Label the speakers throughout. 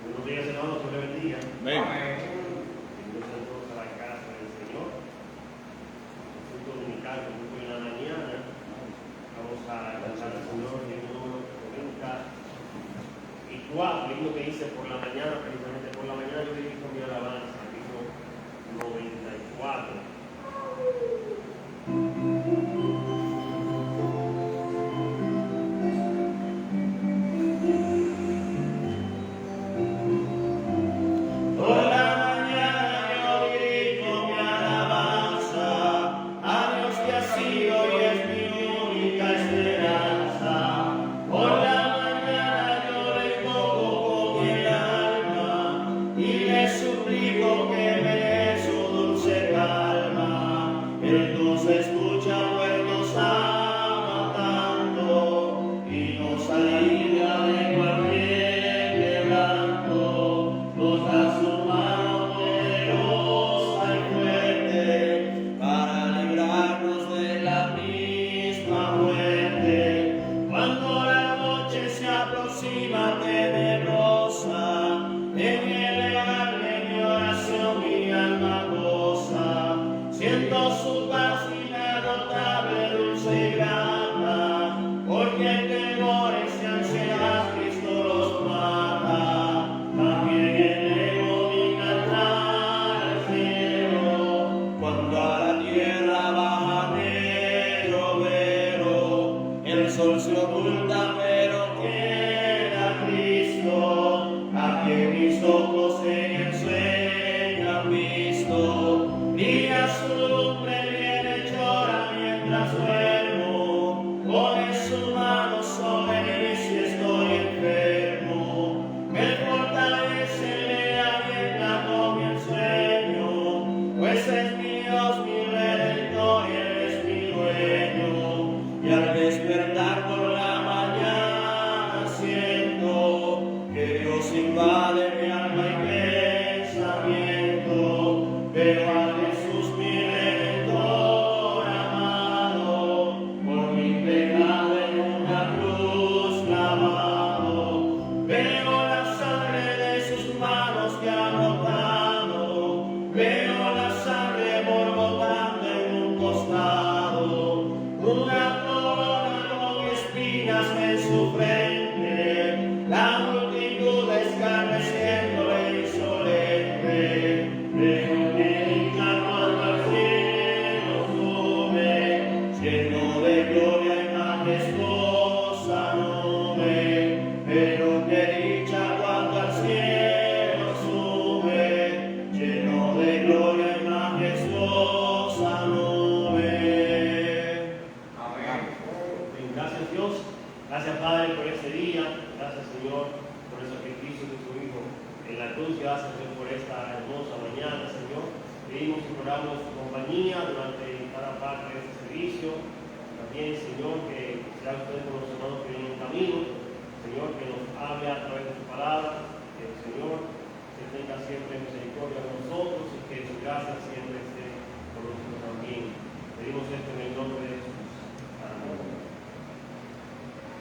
Speaker 1: Buenos días, hermanos, Dios les bendiga.
Speaker 2: Amén.
Speaker 1: Bienvenidos a todos a la casa del Señor. Culto dominical, culto en la mañana. Vamos a cantar al Señor en el número 94, el himno que hice por la mañana, precisamente por la mañana yo dirijo mi alabanza, el himno 94.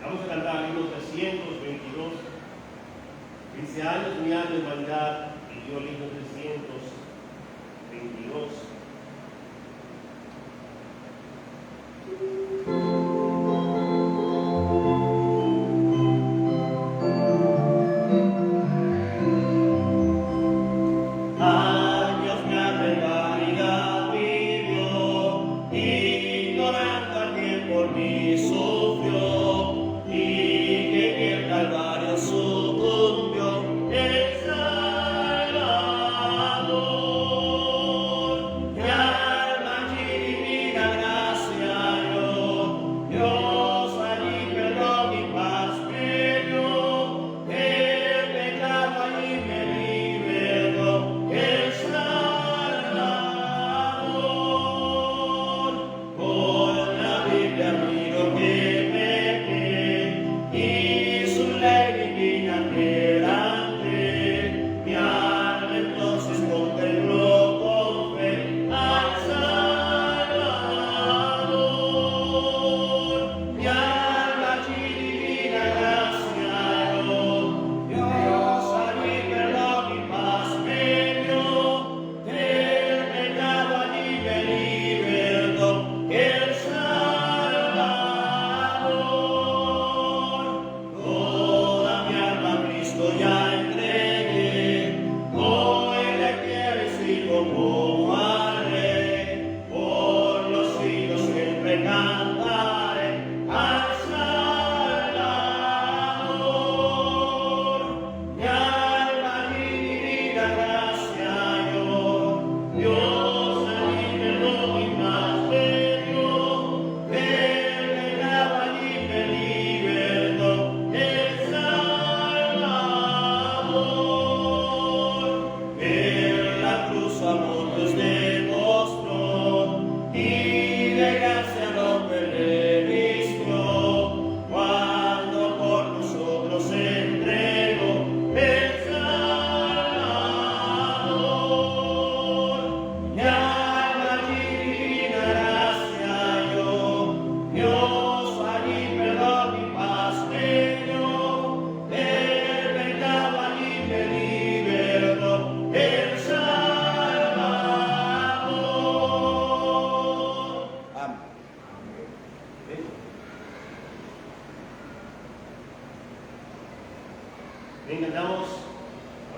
Speaker 1: Vamos a cantar el himno 322. 15 años mi año de humanidad, y yo el himno 322.
Speaker 3: El Salvador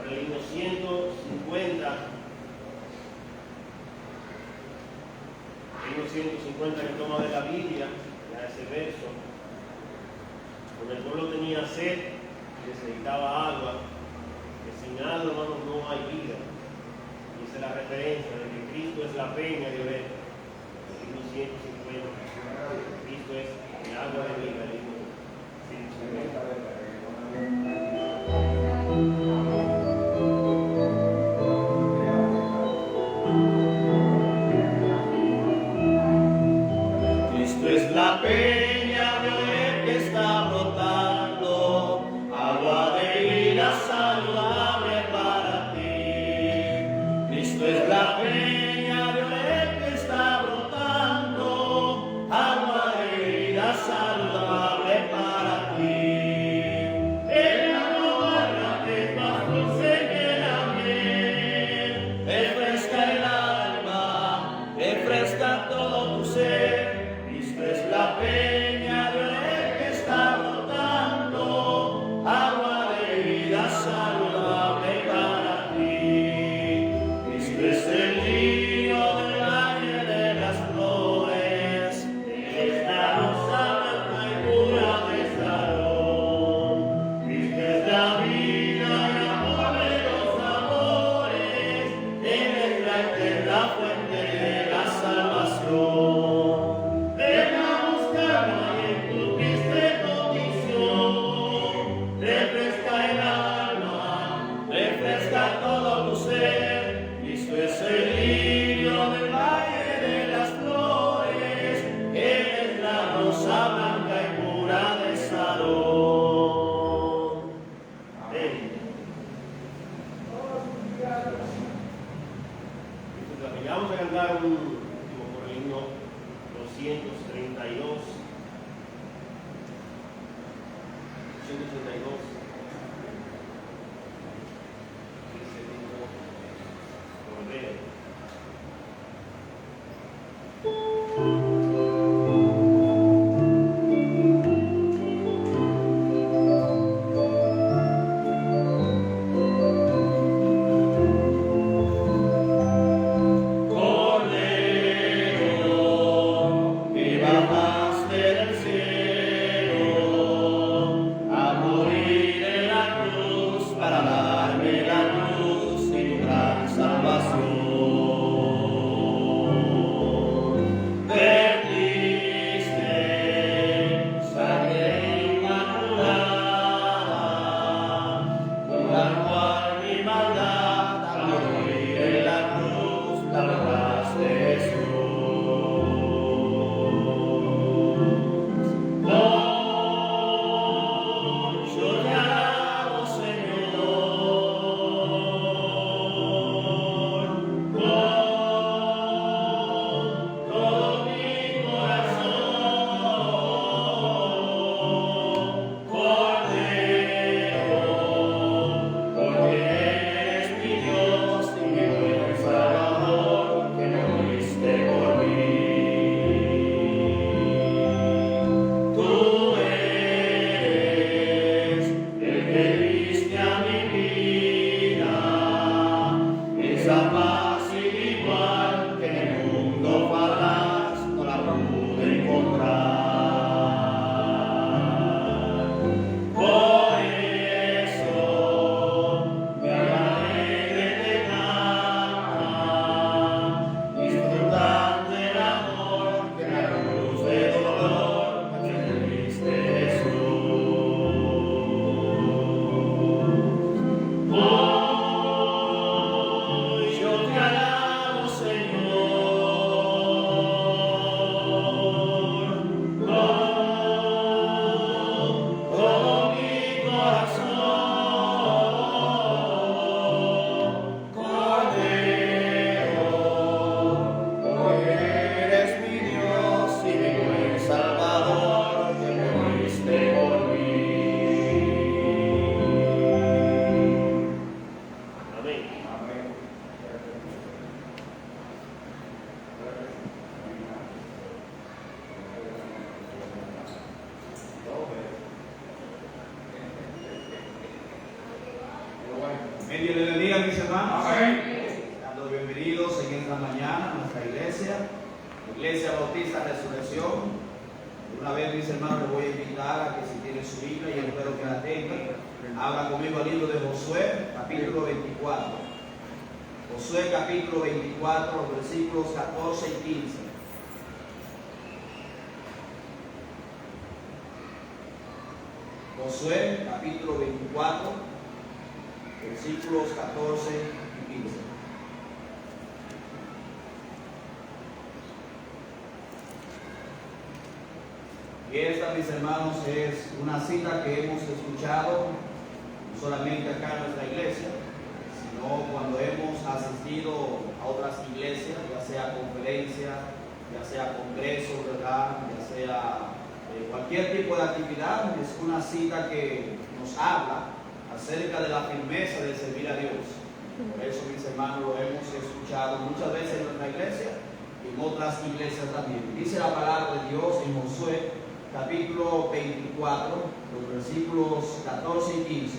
Speaker 1: Ahora el himno 150. El himno 150 que toma de la Biblia, ya ese verso. Cuando el pueblo tenía sed, necesitaba agua, que sin agua, hermanos, no hay vida. Y esa es la referencia de que Cristo es la peña de Oreb. El himno 150. Cristo es el agua de vida, el himno 150. Cristo es la peña de Oreb que está brotando, agua de vida saludable para ti. Cristo es la peña de Oreb que está brotando, agua de vida saludable para ti. El agua que es más dulce que la miel, refresca el alma, refresca todo tu ser. Cristo es la peña de Oreb que está brotando, agua de vida saludable para ti. Cristo es el lirio del valle de las flores, es la rosa blanca y pura de Sarón. Cristo es la vida y amor de los amores, Él es la eterna fuente de la salvación. Ven a buscarla en tu triste condición, refresca el alma, refresca todo tu ser. Cristo es el lirio del valle de las flores, Él es la rosa blanca y pura de Sarón. Amén. Ya vamos a cantar un último por el himno 232. 232. Ese himno Cordero. Que bajaste del cielo a morir. Dios les bendiga, mis hermanos.
Speaker 2: Amén.
Speaker 1: Dando bienvenidos en esta mañana a nuestra iglesia, la Iglesia Bautista Resurrección. Una vez, mis hermanos, les voy a invitar a que si tienen su Biblia, y espero que la tengan, abran conmigo al libro de Josué, capítulo 24. Josué, capítulo 24, los versículos 14 y 15. Josué, capítulo 24, versículos 14 y 15. Y esta, mis hermanos, es una cita que hemos escuchado no solamente acá en nuestra iglesia, sino cuando hemos asistido a otras iglesias, ya sea conferencias, ya sea congresos, ¿verdad? Ya sea cualquier tipo de actividad. Es una cita que nos habla acerca de la firmeza de servir a Dios. Por eso, mis hermanos, lo hemos escuchado muchas veces en nuestra iglesia y en otras iglesias también. Dice la palabra de Dios en Josué, capítulo 24, los versículos 14 y 15.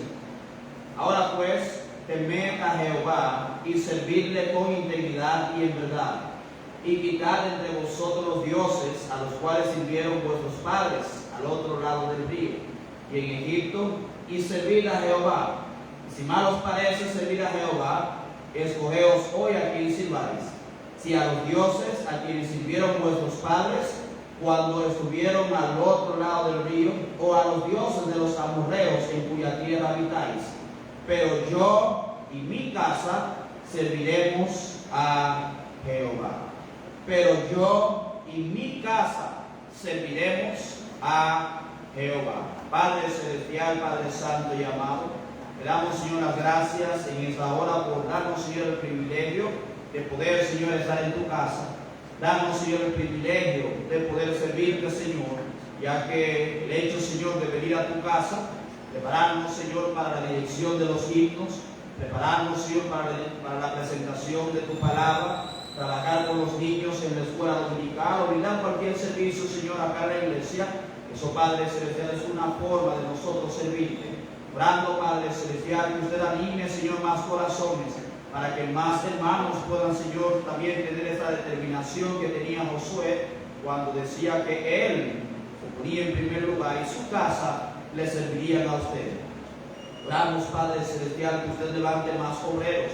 Speaker 1: Ahora pues, temed a Jehová y servidle con integridad y en verdad, y quitad entre vosotros los dioses a los cuales sirvieron vuestros padres al otro lado del río y en Egipto, y servid a Jehová. Si mal os parece servir a Jehová, escogeos hoy a quien sirváis, si a los dioses a quienes sirvieron vuestros padres cuando estuvieron al otro lado del río, o a los dioses de los amorreos en cuya tierra habitáis. Pero yo y mi casa serviremos a Jehová. Pero yo y mi casa serviremos a Jehová. Padre celestial, Padre santo y amado, le damos, Señor, las gracias en esta hora por darnos, Señor, el privilegio de poder, Señor, estar en tu casa. Danos, Señor, el privilegio de poder servirte, Señor, ya que el hecho, Señor, de venir a tu casa, prepararnos, Señor, para la dirección de los himnos, prepararnos, Señor, para la presentación de tu palabra, trabajar con los niños en la escuela dominical o brindar cualquier servicio, Señor, acá en la iglesia. Eso, Padre celestial, es una forma de nosotros servirte. Orando, Padre celestial, que usted anime, Señor, más corazones, para que más hermanos puedan, Señor, también tener esa determinación que tenía Josué cuando decía que él se ponía en primer lugar y su casa le servirían a usted. Oramos, Padre celestial, que usted levante más obreros.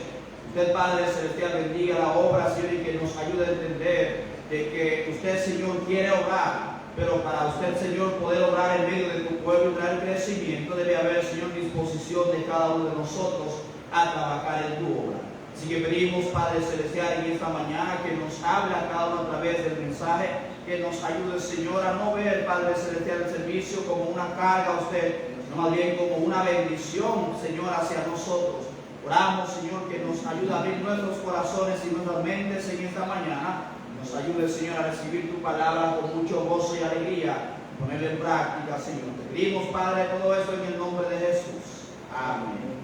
Speaker 1: Usted, Padre celestial, bendiga la obra, Señor, y que nos ayude a entender de que usted, Señor, quiere obrar, pero para usted, Señor, poder obrar en medio de tu pueblo y traer crecimiento, debe haber, Señor, disposición de cada uno de nosotros a trabajar en tu obra. Así que pedimos, Padre celestial, en esta mañana que nos hable a cada uno a través del mensaje, que nos ayude, Señor, a no ver, Padre celestial, el servicio como una carga a usted, sino más bien como una bendición, Señor, hacia nosotros. Oramos, Señor, que nos ayude a abrir nuestros corazones y nuestras mentes en esta mañana. Nos ayude, Señor, a recibir tu palabra con mucho gozo y alegría, ponerla en práctica, Señor. Te pedimos, Padre, todo esto en el nombre de Jesús. Amén.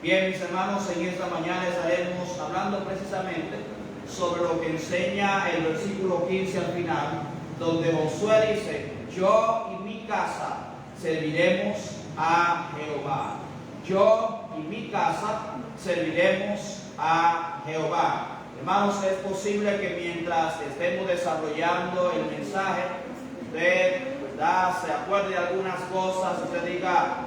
Speaker 1: Bien, mis hermanos, en esta mañana estaremos hablando precisamente sobre lo que enseña el versículo 15 al final, donde Josué dice: yo y mi casa serviremos a Jehová. Yo y mi casa serviremos a Jehová. Hermanos, es posible que mientras estemos desarrollando el mensaje, usted, ¿verdad?, se acuerde de algunas cosas, usted diga: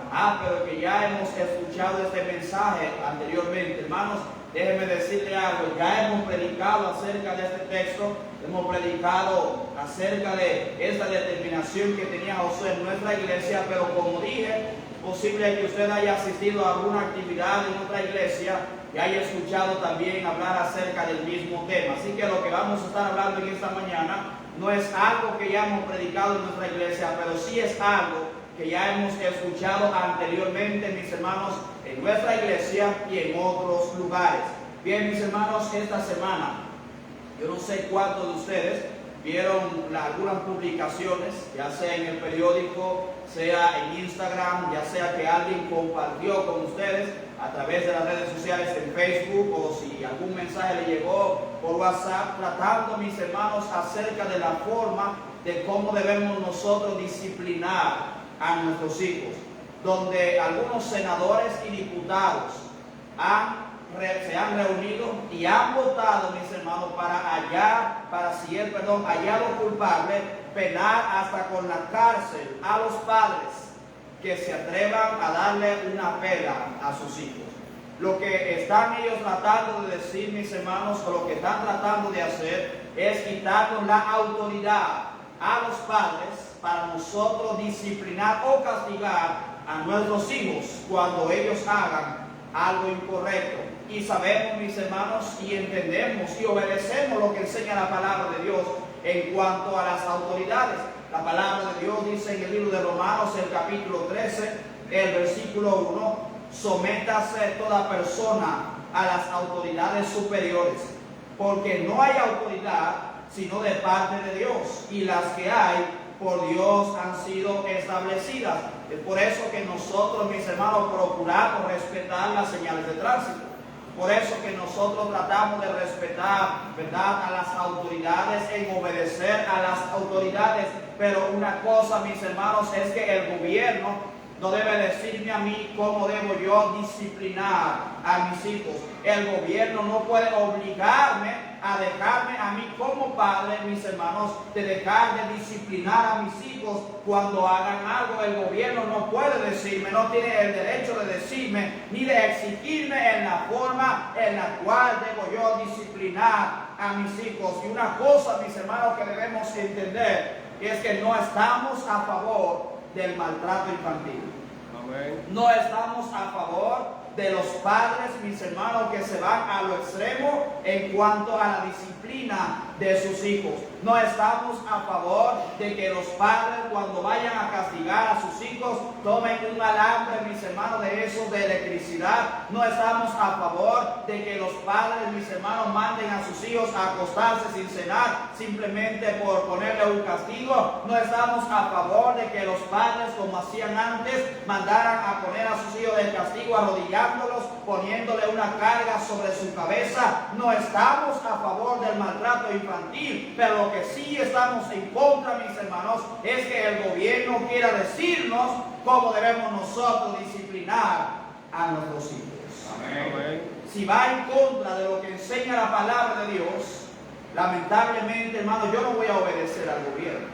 Speaker 1: pero que ya hemos escuchado este mensaje anteriormente. Hermanos, déjenme decirle algo: ya hemos predicado acerca de este texto, hemos predicado acerca de esta determinación que tenía Josué en nuestra iglesia, pero como dije, posible que usted haya asistido a alguna actividad en otra iglesia y haya escuchado también hablar acerca del mismo tema. Así que lo que vamos a estar hablando en esta mañana no es algo que ya hemos predicado en nuestra iglesia, pero sí es algo que ya hemos escuchado anteriormente, mis hermanos, en nuestra iglesia y en otros lugares. Bien, mis hermanos, esta semana, yo no sé cuántos de ustedes vieron algunas publicaciones, ya sea en el periódico, sea en Instagram, ya sea que alguien compartió con ustedes a través de las redes sociales en Facebook, o si algún mensaje le llegó por WhatsApp, tratando, mis hermanos, acerca de la forma de cómo debemos nosotros disciplinar a nuestros hijos, donde algunos senadores y diputados
Speaker 2: se han reunido y han votado, mis hermanos, si es hallado culpable, penar hasta con la cárcel a los padres que se atrevan a darle una pela a sus hijos. Lo que están ellos tratando de decir, mis hermanos, o lo que están tratando de hacer es quitarnos la autoridad a los padres para nosotros disciplinar o castigar a nuestros hijos cuando ellos hagan algo incorrecto. Y sabemos, mis hermanos, y entendemos y obedecemos lo que enseña la palabra de Dios en cuanto a las autoridades. La palabra de Dios dice en el libro de Romanos, el capítulo 13, el versículo 1, sométase toda persona a las autoridades superiores, porque no hay autoridad sino de parte de Dios, y las que hay por Dios han sido establecidas. Es por eso que nosotros, mis hermanos, procuramos respetar las señales de tránsito. Por eso que nosotros tratamos de respetar, ¿verdad?, a las autoridades, en obedecer a las autoridades. Pero una cosa, mis hermanos, es que el gobierno no debe decirme a mí cómo debo yo disciplinar a mis hijos. El gobierno no puede obligarme a dejarme a mí como padre, mis hermanos, de dejar de disciplinar a mis hijos cuando hagan algo. El gobierno no puede decirme, no tiene el derecho de decirme, ni de exigirme en la forma en la cual debo yo disciplinar a mis hijos. Y una cosa, mis hermanos, que debemos entender es que no estamos a favor del maltrato infantil. Amén. No estamos a favor de los padres, mis hermanos, que se van a lo extremo en cuanto a la disciplina de sus hijos. No estamos a favor de que los padres, cuando vayan a castigar a sus hijos, tomen un alambre, mis hermanos, de esos de electricidad. No estamos a favor de que los padres, mis hermanos, manden a sus hijos a acostarse sin cenar simplemente por ponerle un castigo. No estamos a favor de que los padres, como hacían antes, mandaran a poner a sus hijos de castigo arrodillándolos, poniéndole una carga sobre su cabeza. No estamos a favor del maltrato infantil, pero lo que sí estamos en contra, mis hermanos, es que el gobierno quiera decirnos cómo debemos nosotros disciplinar a nuestros hijos. Amén. Si va en contra de lo que enseña la palabra de Dios, lamentablemente, hermano, yo no voy a obedecer al gobierno.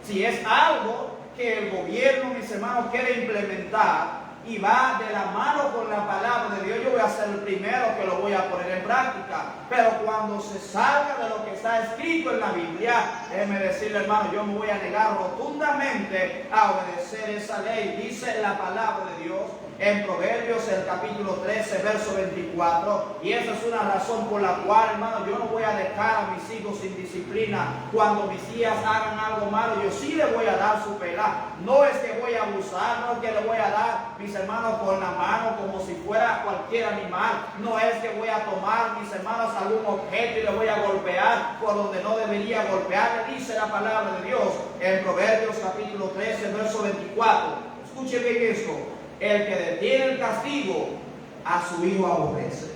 Speaker 2: Si es algo que el gobierno, mis hermanos, quiere implementar y va de la mano con la palabra de Dios, yo voy a ser el primero que lo voy a poner en práctica. Pero cuando se salga de lo que está escrito en la Biblia, déjeme decirle, hermano, yo me voy a negar rotundamente a obedecer esa ley. Dice la palabra de Dios en Proverbios, el capítulo 13, verso 24, y esa es una razón por la cual, hermano, yo no voy a dejar a mis hijos sin disciplina. Cuando mis hijas hagan algo malo, yo sí le voy a dar su pela. No es que voy a abusar, no es que le voy a dar, mis hermanos, con la mano como si fuera cualquier animal. No es que voy a tomar, mis hermanos, algún objeto y le voy a golpear por donde no debería golpear. Dice la palabra de Dios en Proverbios capítulo 13, verso 24. Escuche bien esto: el que detiene el castigo a su hijo aborrece,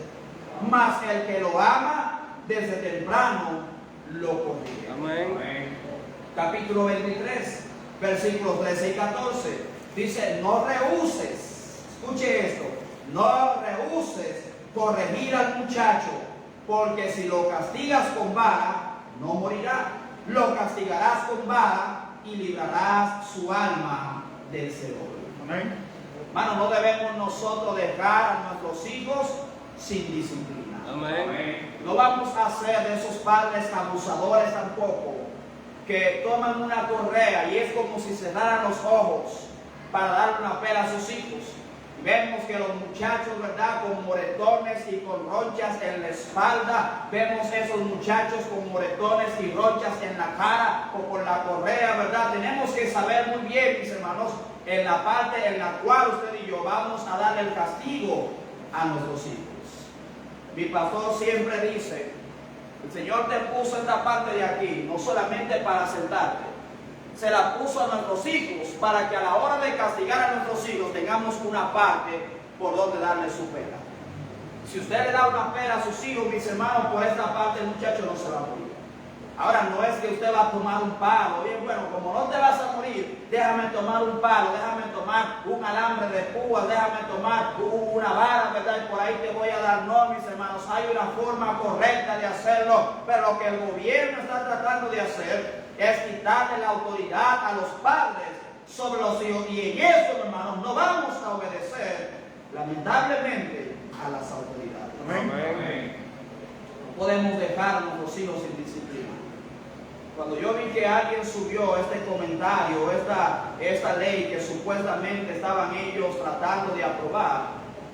Speaker 2: mas el que lo ama desde temprano lo corrige. Amén. Capítulo 23, versículos 13 y 14. Dice: no rehuses, escuche esto, no rehuses corregir al muchacho, porque si lo castigas con vara, no morirá. Lo castigarás con vara y librarás su alma del Seol. Amén. Hermano, no debemos nosotros dejar a nuestros hijos sin disciplina. Amén. No vamos a ser de esos padres abusadores tampoco, que toman una correa y es como si cerraran los ojos para darle una pela a sus hijos. Vemos que los muchachos, ¿verdad?, con moretones y con ronchas en la espalda. Vemos esos muchachos con moretones y ronchas en la cara o con la correa, ¿verdad? Tenemos que saber muy bien, mis hermanos, en la parte en la cual usted y yo vamos a darle el castigo a nuestros hijos. Mi pastor siempre dice: el Señor te puso esta parte de aquí no solamente para sentarte, se la puso a nuestros hijos para que a la hora de castigar a nuestros hijos tengamos una parte por donde darle su pena. Si usted le da una pena a sus hijos, mis hermanos, por esta parte el muchacho no se va a morir. Ahora no es que usted va a tomar un palo. Bien, bueno, como no te vas a morir, déjame tomar un palo, déjame tomar un alambre de púas, déjame tomar una vara, ¿verdad? Y por ahí te voy a dar. No, mis hermanos, hay una forma correcta de hacerlo. Pero lo que el gobierno está tratando de hacer es quitarle la autoridad a los padres sobre los hijos. Y en eso, hermanos, no vamos a obedecer, lamentablemente, a las autoridades.
Speaker 1: Amén.
Speaker 2: No podemos dejar a nuestros hijos sin disciplina. Cuando yo vi que alguien subió este comentario, esta ley que supuestamente estaban ellos tratando de aprobar,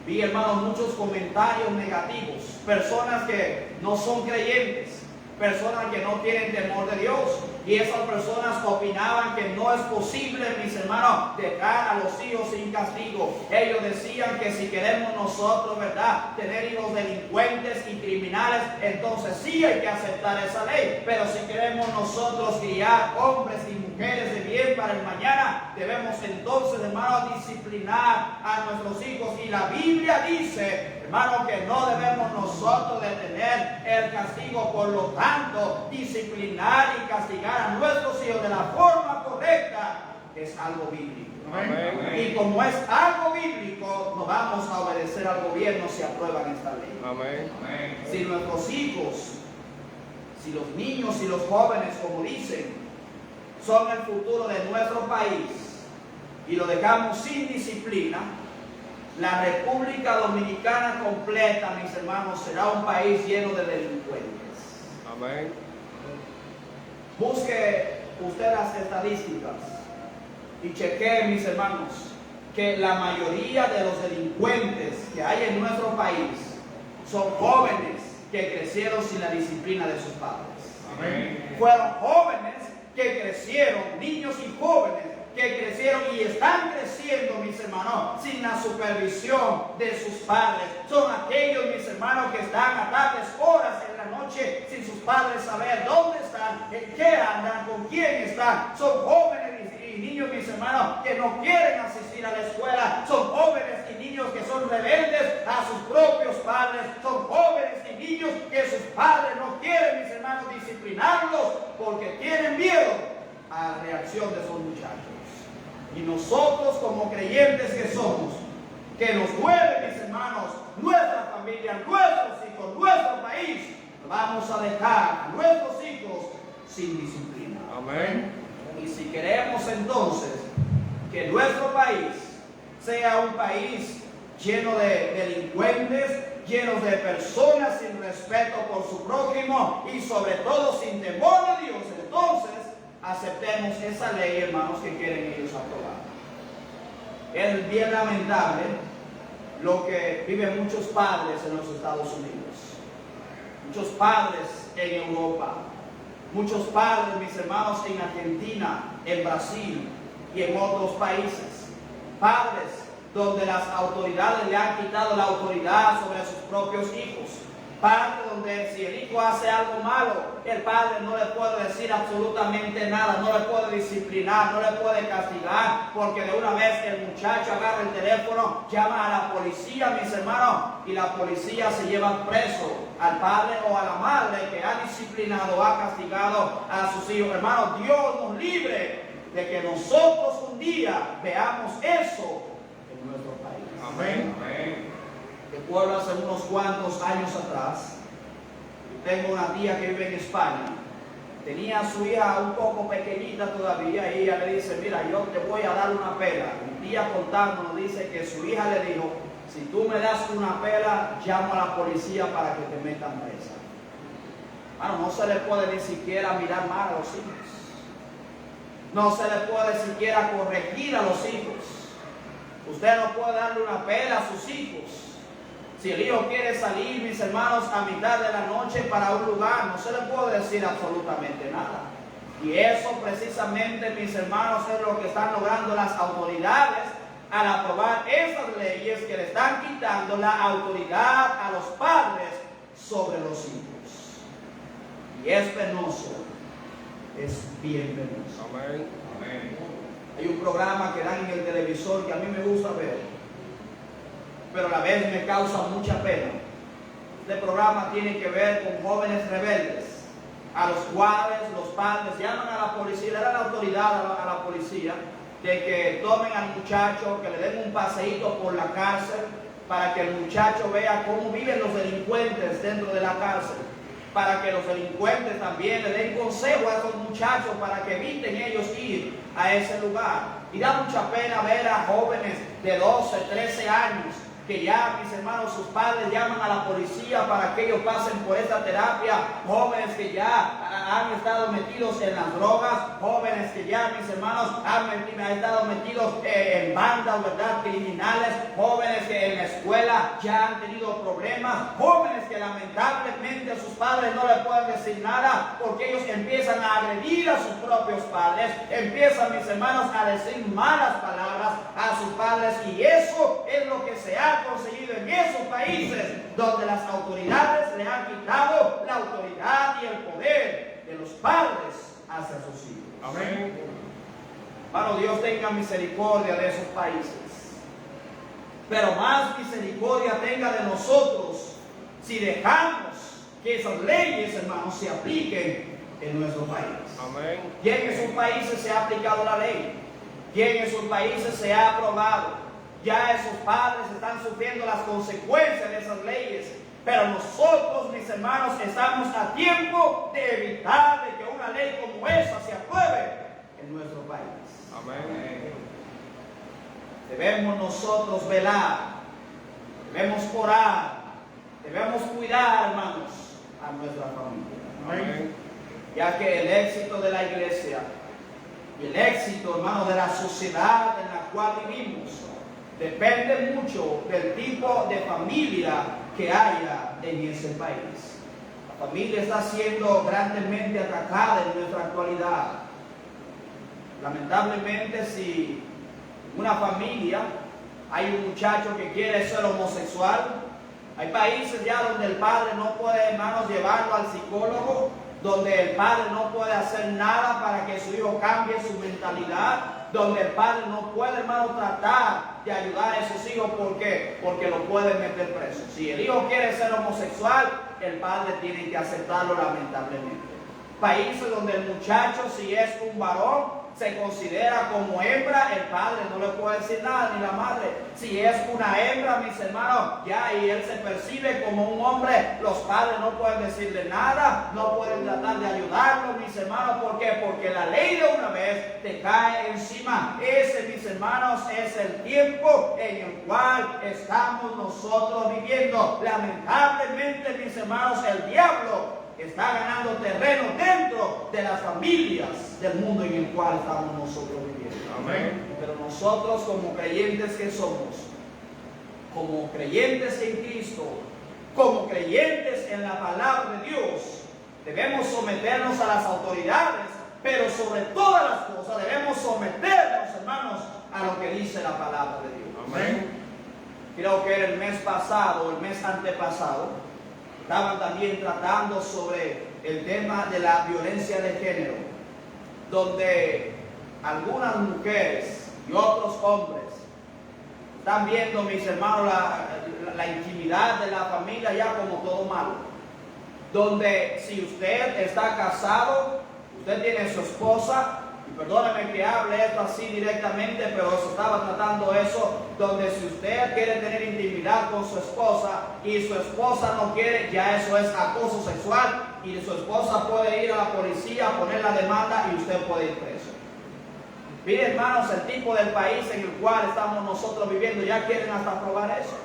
Speaker 2: vi, hermanos, muchos comentarios negativos. Personas que no son creyentes, personas que no tienen temor de Dios. Y esas personas opinaban que no es posible, mis hermanos, dejar a los hijos sin castigo. Ellos decían que si queremos nosotros, ¿verdad?, tener hijos delincuentes y criminales, entonces sí hay que aceptar esa ley. Pero si queremos nosotros criar hombres y mujeres de bien para el mañana, debemos entonces, hermanos, disciplinar a nuestros hijos. Y la Biblia dice, hermano, que no debemos nosotros detener el castigo. Por lo tanto, disciplinar y castigar a nuestros hijos de la forma correcta es algo bíblico.
Speaker 1: Amén.
Speaker 2: Y como es algo bíblico, no vamos a obedecer al gobierno si aprueban esta ley.
Speaker 1: Amén.
Speaker 2: Si nuestros hijos, si los niños y los jóvenes, como dicen, son el futuro de nuestro país y lo dejamos sin disciplina, la República Dominicana completa, mis hermanos, será un país lleno de delincuentes.
Speaker 1: Amén.
Speaker 2: Busque usted las estadísticas y chequee, mis hermanos, que la mayoría de los delincuentes que hay en nuestro país son jóvenes que crecieron sin la disciplina de sus padres.
Speaker 1: Amén.
Speaker 2: Fueron jóvenes que crecieron, niños y jóvenes que crecieron y están creciendo, mis hermanos, sin la supervisión de sus padres. Son aquellos, mis hermanos, que están a tardes horas en la noche sin sus padres saber dónde están, en qué andan, con quién están. Son jóvenes y niños, mis hermanos, que no quieren asistir a la escuela. Son jóvenes y niños que son rebeldes a sus propios padres. Son jóvenes y niños que sus padres no quieren, mis hermanos, disciplinarlos porque tienen miedo a la reacción de esos muchachos. Y nosotros, como creyentes que somos, que nos duele, mis hermanos, nuestra familia, nuestros hijos, nuestro país, vamos a dejar a nuestros hijos sin disciplina.
Speaker 1: Amén.
Speaker 2: Y si queremos entonces que nuestro país sea un país lleno de delincuentes, llenos de personas sin respeto por su prójimo y sobre todo sin temor de Dios, entonces aceptemos esa ley, hermanos, que quieren ellos aprobar. Es bien lamentable lo que viven muchos padres en los Estados Unidos, muchos padres en Europa, muchos padres, mis hermanos, en Argentina, en Brasil y en otros países. Padres donde las autoridades le han quitado la autoridad sobre sus propios hijos. Padre donde si el hijo hace algo malo, el padre no le puede decir absolutamente nada, no le puede disciplinar, no le puede castigar, porque de una vez el muchacho agarra el teléfono, llama a la policía, mis hermanos, y la policía se lleva preso al padre o a la madre que ha disciplinado, ha castigado a sus hijos. Hermanos, Dios nos libre de que nosotros un día veamos eso en nuestro país.
Speaker 1: Amén. Amén.
Speaker 2: Recuerdo hace unos cuantos años atrás, tengo una tía que vive en España, tenía a su hija un poco pequeñita todavía y ella le dice, mira, yo te voy a dar una pela. Mi tía contándonos dice que su hija le dijo, si tú me das una pela, llamo a la policía para que te metan presa. Bueno, no se le puede ni siquiera mirar mal a los hijos, no se le puede siquiera corregir a los hijos. Usted no puede darle una pela a sus hijos. Si el hijo quiere salir, mis hermanos, a mitad de la noche para un lugar, no se le puede decir absolutamente nada. Y eso precisamente, mis hermanos, es lo que están logrando las autoridades al aprobar esas leyes que le están quitando la autoridad a los padres sobre los hijos. Y es penoso, es bien penoso.
Speaker 1: Amén. Amén.
Speaker 2: Hay un programa que dan en el televisor que a mí me gusta ver, pero a la vez me causa mucha pena. Este programa tiene que ver con jóvenes rebeldes, a los cuales los padres llaman a la policía, le dan la autoridad a la policía de que tomen al muchacho, que le den un paseíto por la cárcel para que el muchacho vea cómo viven los delincuentes dentro de la cárcel, para que los delincuentes también le den consejo a esos muchachos para que eviten ellos ir a ese lugar. Y da mucha pena ver a jóvenes de 12, 13 años que ya, mis hermanos, sus padres llaman a la policía para que ellos pasen por esta terapia, jóvenes que ya han estado metidos en las drogas, jóvenes que ya, mis hermanos, han estado metidos en bandas, ¿verdad?, criminales, jóvenes que en la escuela ya han tenido problemas, jóvenes que lamentablemente a sus padres no le pueden decir nada porque ellos empiezan a agredir a sus propios padres, empiezan, mis hermanos, a decir malas palabras a sus padres, y eso es lo que se ha conseguido en esos países donde las autoridades le han quitado la autoridad y el poder de los padres hacia sus hijos.
Speaker 1: Amén.
Speaker 2: Hermano, Dios tenga misericordia de esos países, pero más misericordia tenga de nosotros si dejamos que esas leyes, hermanos, se apliquen en nuestro país.
Speaker 1: Amén.
Speaker 2: ¿Y en esos países se ha aplicado la ley? ¿Y en esos países se ha aprobado? Ya esos padres están sufriendo las consecuencias de esas leyes, pero nosotros, mis hermanos, estamos a tiempo de evitar de que una ley como esa se apruebe en nuestro país.
Speaker 1: Amén.
Speaker 2: Debemos nosotros velar, debemos orar, debemos cuidar, hermanos, a nuestra familia.
Speaker 1: Amén.
Speaker 2: Ya que el éxito de la iglesia y el éxito, hermanos, de la sociedad en la cual vivimos depende mucho del tipo de familia que haya en ese país. La familia está siendo grandemente atacada en nuestra actualidad. Lamentablemente, si en una familia hay un muchacho que quiere ser homosexual, hay países ya donde el padre no puede, hermanos, llevarlo al psicólogo, donde el padre no puede hacer nada para que su hijo cambie su mentalidad, donde el padre no puede, hermano, tratar de ayudar a esos hijos. ¿Por qué? Porque lo pueden meter preso. Si el hijo quiere ser homosexual, el padre tiene que aceptarlo, lamentablemente. Países donde el muchacho, si es un varón, se considera como hembra, el padre no le puede decir nada, ni la madre. Si es una hembra, mis hermanos, ya y él se percibe como un hombre, los padres no pueden decirle nada, no pueden tratar de ayudarlo, mis hermanos. ¿Por qué? Porque la ley de una vez te cae encima. Ese, mis hermanos, es el tiempo en el cual estamos nosotros viviendo. Lamentablemente, mis hermanos, el diablo está ganando terreno dentro de las familias del mundo en el cual estamos nosotros viviendo.
Speaker 1: Amén.
Speaker 2: Pero nosotros, como creyentes que somos, como creyentes en Cristo, como creyentes en la palabra de Dios, debemos someternos a las autoridades, pero sobre todas las cosas debemos someternos, hermanos, a lo que dice la palabra de Dios.
Speaker 1: Amén.
Speaker 2: Creo que era el mes pasado, el mes antepasado, estaban también tratando sobre el tema de la violencia de género, donde algunas mujeres y otros hombres están viendo, mis hermanos, la intimidad de la familia ya como todo malo. Donde si usted está casado, usted tiene su esposa, y perdóneme que hable esto así directamente, pero se estaba tratando eso, donde si usted quiere tener intimidad con su esposa y su esposa no quiere, ya eso es acoso sexual, y su esposa puede ir a la policía, poner la demanda y usted puede ir preso. Miren, hermanos, el tipo del país en el cual estamos nosotros viviendo, ya quieren hasta aprobar eso.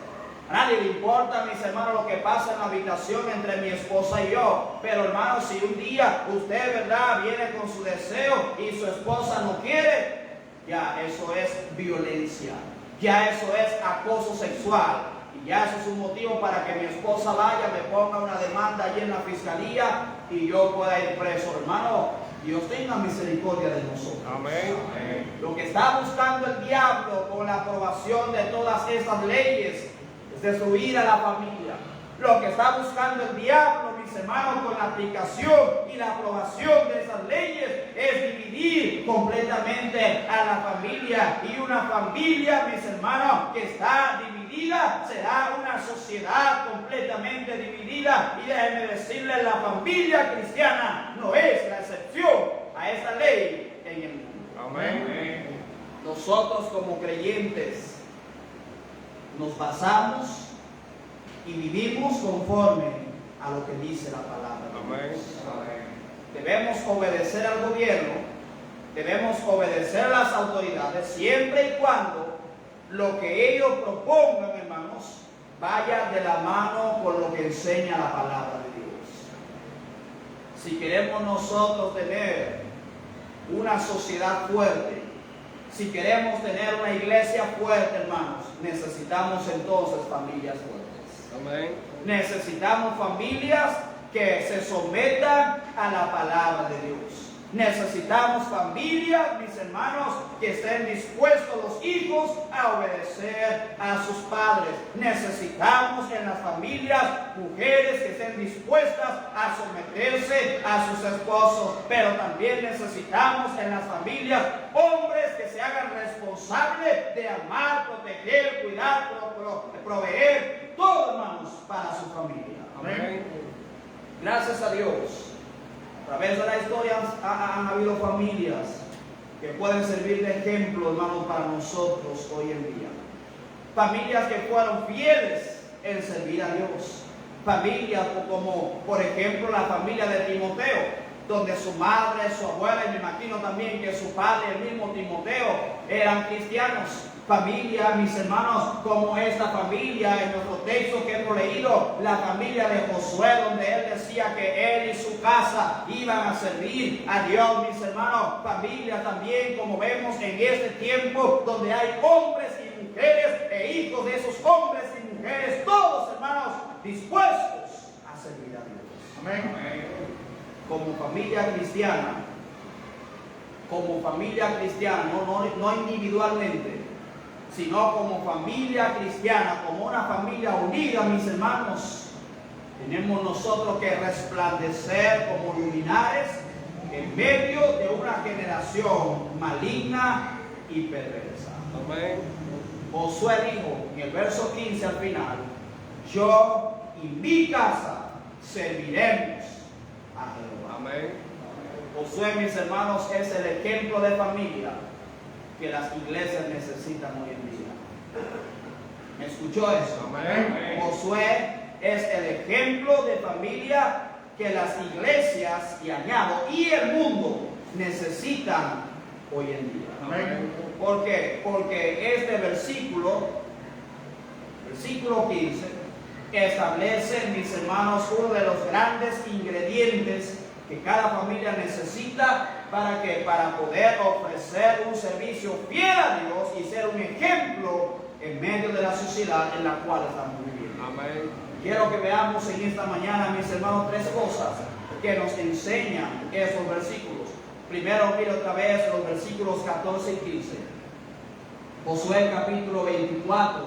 Speaker 2: A nadie le importa, mis hermanos, lo que pasa en la habitación entre mi esposa y yo. Pero, hermanos, si un día usted, ¿verdad?, viene con su deseo y su esposa no quiere, ya eso es violencia. Ya eso es acoso sexual. Y ya eso es un motivo para que mi esposa vaya, me ponga una demanda allí en la fiscalía y yo pueda ir preso. Hermano, Dios tenga misericordia de nosotros.
Speaker 1: Amén.
Speaker 2: Lo que está buscando el diablo con la aprobación de todas estas leyes es destruir a la familia. Lo que está buscando el diablo, mis hermanos, con la aplicación y la aprobación de esas leyes es dividir completamente a la familia. Y una familia, mis hermanos, que está dividida dividida, será una sociedad completamente dividida. Y déjenme decirles, la familia cristiana no es la excepción a esta ley en el mundo.
Speaker 1: Amén.
Speaker 2: Nosotros como creyentes nos basamos y vivimos conforme a lo que dice la palabra de Dios. Debemos obedecer al gobierno, debemos obedecer a las autoridades, siempre y cuando lo que ellos propongan, hermanos, vaya de la mano con lo que enseña la palabra de Dios. Si queremos nosotros tener una sociedad fuerte, si queremos tener una iglesia fuerte, hermanos, necesitamos entonces familias fuertes.
Speaker 1: Amén.
Speaker 2: Necesitamos familias que se sometan a la palabra de Dios. Necesitamos familias, mis hermanos, que estén dispuestos los hijos a obedecer a sus padres. Necesitamos en las familias mujeres que estén dispuestas a someterse a sus esposos. Pero también necesitamos en las familias hombres que se hagan responsables de amar, proteger, cuidar, proveer todo, hermanos, para su familia.
Speaker 1: Amén.
Speaker 2: Gracias a Dios. A través de la historia han habido familias que pueden servir de ejemplo, hermanos, para nosotros hoy en día. Familias que fueron fieles en servir a Dios. Familias como, por ejemplo, la familia de Timoteo, donde su madre, su abuela, y me imagino también que su padre, el mismo Timoteo, eran cristianos. Familia, mis hermanos, como esta familia en nuestro texto que hemos leído, la familia de Josué, donde él decía que él y su casa iban a servir a Dios, mis hermanos. Familia también, como vemos en este tiempo, donde hay hombres y mujeres e hijos de esos hombres y mujeres, todos, hermanos, dispuestos a servir a Dios.
Speaker 1: Amén.
Speaker 2: Como familia cristiana, no individualmente, sino como familia cristiana, como una familia unida, mis hermanos, tenemos nosotros que resplandecer como luminares en medio de una generación maligna y perversa.
Speaker 1: Amén.
Speaker 2: Josué dijo en el verso 15 al final: yo y mi casa serviremos a Jehová.
Speaker 1: Amén.
Speaker 2: Josué, mis hermanos, es el ejemplo de familia que las iglesias necesitan hoy en día. ¿Me escuchó eso?
Speaker 1: Amén.
Speaker 2: Josué es el ejemplo de familia que las iglesias, y añado, y el mundo necesitan hoy en día.
Speaker 1: Amén.
Speaker 2: ¿Por qué? Porque este versículo 15, establece, mis hermanos, uno de los grandes ingredientes que cada familia necesita para poder ofrecer un servicio fiel a Dios y ser un ejemplo en medio de la sociedad en la cual estamos viviendo.
Speaker 1: Amén.
Speaker 2: Quiero que veamos en esta mañana, mis hermanos, tres cosas que nos enseñan esos versículos. Primero, mire otra vez los versículos 14 y 15. Josué capítulo 24,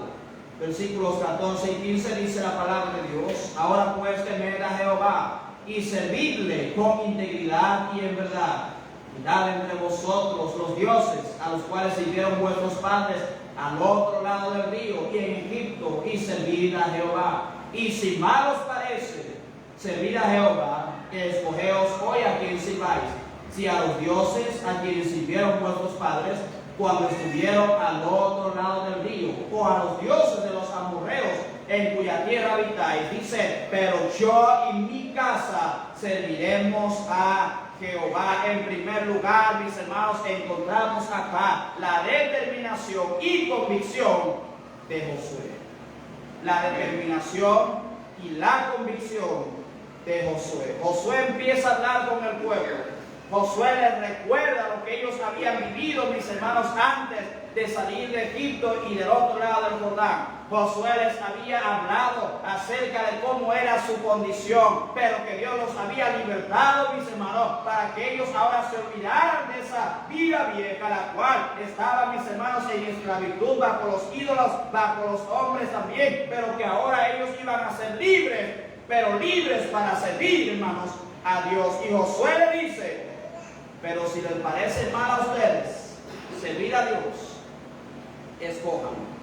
Speaker 2: versículos 14 y 15, dice la palabra de Dios: ahora pues temed a Jehová y servidle con integridad y en verdad. Mirad entre vosotros los dioses a los cuales sirvieron vuestros padres al otro lado del río y en Egipto, y servid a Jehová. Y si mal os parece servir a Jehová, escogeos hoy a quien sirváis, si a los dioses a quienes sirvieron vuestros padres cuando estuvieron al otro lado del río, o a los dioses de los amorreos en cuya tierra habitáis. Dice: pero yo y mi casa serviremos a Jehová. En primer lugar, mis hermanos, encontramos acá la determinación y convicción de Josué. La determinación y la convicción de Josué. Josué empieza a hablar con el pueblo. Josué les recuerda lo que ellos habían vivido, mis hermanos, antes de salir de Egipto y del otro lado del Jordán. Josué les había hablado acerca de cómo era su condición, pero que Dios los había libertado, mis hermanos, para que ellos ahora se olvidaran de esa vida vieja, la cual estaba, mis hermanos, en esclavitud bajo los ídolos, bajo los hombres también, pero que ahora ellos iban a ser libres, pero libres para servir, hermanos, a Dios. Y Josué le dice: pero si les parece mal a ustedes servir a Dios, escojan.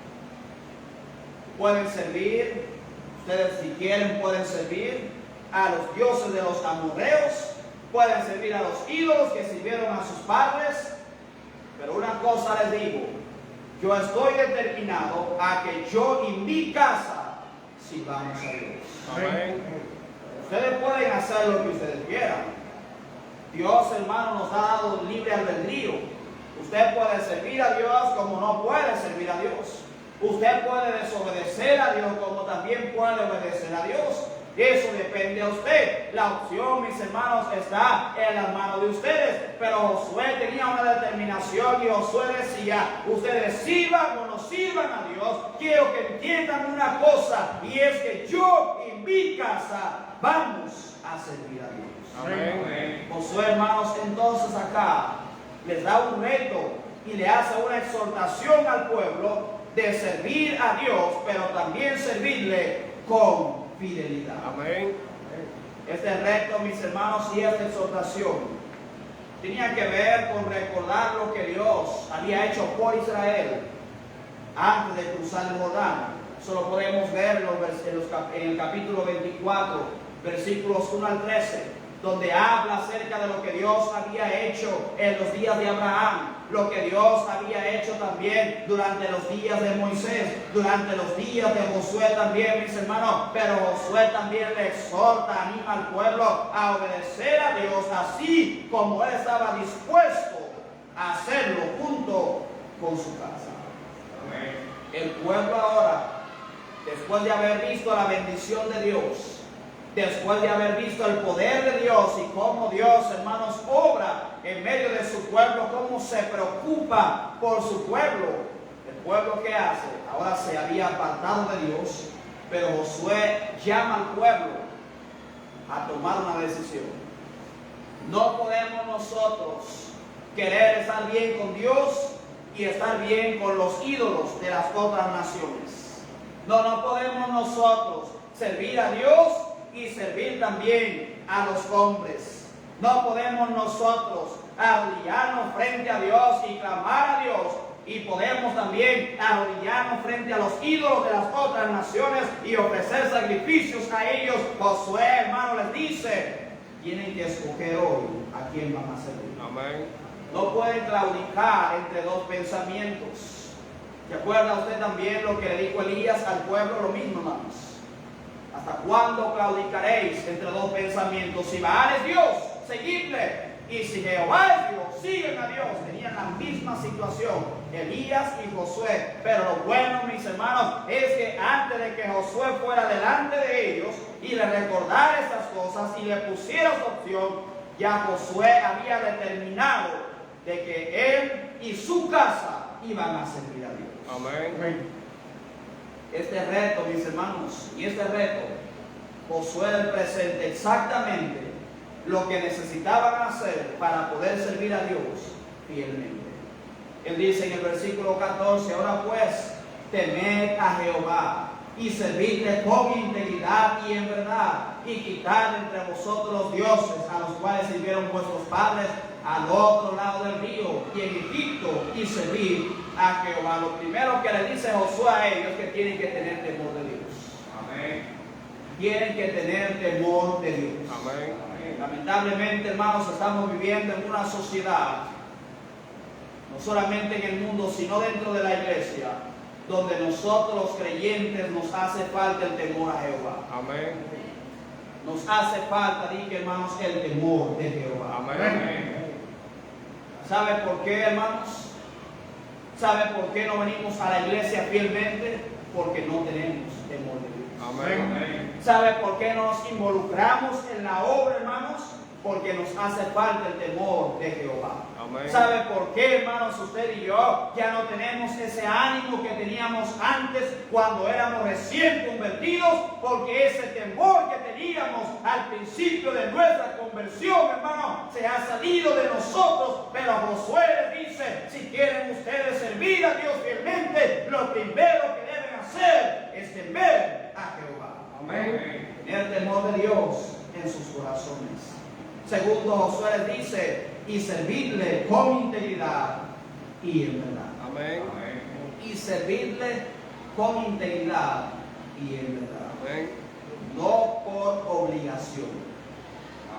Speaker 2: pueden servir, ustedes si quieren pueden servir a los dioses de los amorreos, pueden servir a los ídolos que sirvieron a sus padres, pero una cosa les digo, yo estoy determinado a que yo y mi casa sirvamos a Dios.
Speaker 3: Amén.
Speaker 2: Ustedes pueden hacer lo que ustedes quieran. Dios, hermano, nos ha dado libre albedrío. Usted puede servir a Dios como no puede servir a Dios. Usted puede desobedecer a Dios como también puede obedecer a Dios. Eso depende a usted. La opción, mis hermanos, está en las manos de ustedes. Pero Josué tenía una determinación y Josué decía, ustedes sirvan o no sirvan a Dios. Quiero que entiendan una cosa, y es que yo y mi casa vamos a servir a Dios.
Speaker 3: Amén.
Speaker 2: Josué, hermanos, entonces acá les da un reto y le hace una exhortación al pueblo de servir a Dios, pero también servirle con fidelidad.
Speaker 3: Amén.
Speaker 2: Este reto, mis hermanos, y esta exhortación tenía que ver con recordar lo que Dios había hecho por Israel antes de cruzar el Jordán. Eso lo podemos ver en el capítulo 24, versículos 1 al 13. Donde habla acerca de lo que Dios había hecho en los días de Abraham, lo que Dios había hecho también durante los días de Moisés, durante los días de Josué también, mis hermanos. Pero Josué también le exhorta, anima al pueblo a obedecer a Dios, así como él estaba dispuesto a hacerlo junto con su casa.
Speaker 3: Amén.
Speaker 2: El pueblo ahora, después de haber visto la bendición de Dios, después de haber visto el poder de Dios y cómo Dios, hermanos, obra en medio de su pueblo, cómo se preocupa por su pueblo, el pueblo que hace, ahora se había apartado de Dios, pero Josué llama al pueblo a tomar una decisión. No podemos nosotros querer estar bien con Dios y estar bien con los ídolos de las otras naciones. No podemos nosotros servir a Dios y servir también a los hombres. No podemos nosotros arrodillarnos frente a Dios y clamar a Dios, y podemos también arrodillarnos frente a los ídolos de las otras naciones y ofrecer sacrificios a ellos. Josué, hermano, les dice, tienen que escoger hoy a quién van a servir.
Speaker 3: Amén.
Speaker 2: No pueden claudicar entre dos pensamientos. ¿Se acuerda usted también lo que le dijo Elías al pueblo? Lo mismo, hermanos. ¿Hasta cuándo claudicaréis entre dos pensamientos? Si Baal es Dios, seguidle. Y si Jehová es Dios, siguen a Dios. Tenían la misma situación, Elías y Josué. Pero lo bueno, mis hermanos, es que antes de que Josué fuera delante de ellos y les recordara estas cosas y le pusiera su opción, ya Josué había determinado de que él y su casa iban a servir a Dios.
Speaker 3: Amén.
Speaker 2: Este reto, mis hermanos, y este reto, Josué les presenta exactamente lo que necesitaban hacer para poder servir a Dios fielmente. Él dice en el versículo 14, ahora pues, temed a Jehová y servidle con integridad y en verdad, y quitad entre vosotros los dioses a los cuales sirvieron vuestros padres al otro lado del río y en Egipto, y servir a Jehová. Lo primero que le dice Josué a ellos es que tienen que tener temor de Dios.
Speaker 3: Amén.
Speaker 2: Tienen que tener temor de Dios.
Speaker 3: Amén.
Speaker 2: Lamentablemente, hermanos, estamos viviendo en una sociedad, no solamente en el mundo, sino dentro de la iglesia, donde nosotros los creyentes nos hace falta el temor a Jehová.
Speaker 3: Amén.
Speaker 2: Nos hace falta, dije, hermanos, el temor de Jehová.
Speaker 3: Amén.
Speaker 2: ¿Sabe por qué, hermanos? ¿Sabe por qué no venimos a la iglesia fielmente? Porque no tenemos temor de Dios.
Speaker 3: Amén.
Speaker 2: ¿Sabe por qué nos involucramos en la obra, hermanos? Porque nos hace falta el temor de Jehová.
Speaker 3: Amén.
Speaker 2: ¿Sabe por qué, hermanos, usted y yo ya no tenemos ese ánimo que teníamos antes cuando éramos recién convertidos? Porque ese temor que teníamos al principio de nuestra conversión, hermano, se ha salido de nosotros. Pero Josué les dice, si quieren ustedes servir a Dios fielmente, lo primero que deben hacer es temer a Jehová.
Speaker 3: Amén.
Speaker 2: Tener temor de Dios en sus corazones. Segundo, Josué les dice, y servirle con integridad y en verdad.
Speaker 3: Amén.
Speaker 2: Y servirle con integridad y en verdad.
Speaker 3: Amén.
Speaker 2: No por obligación.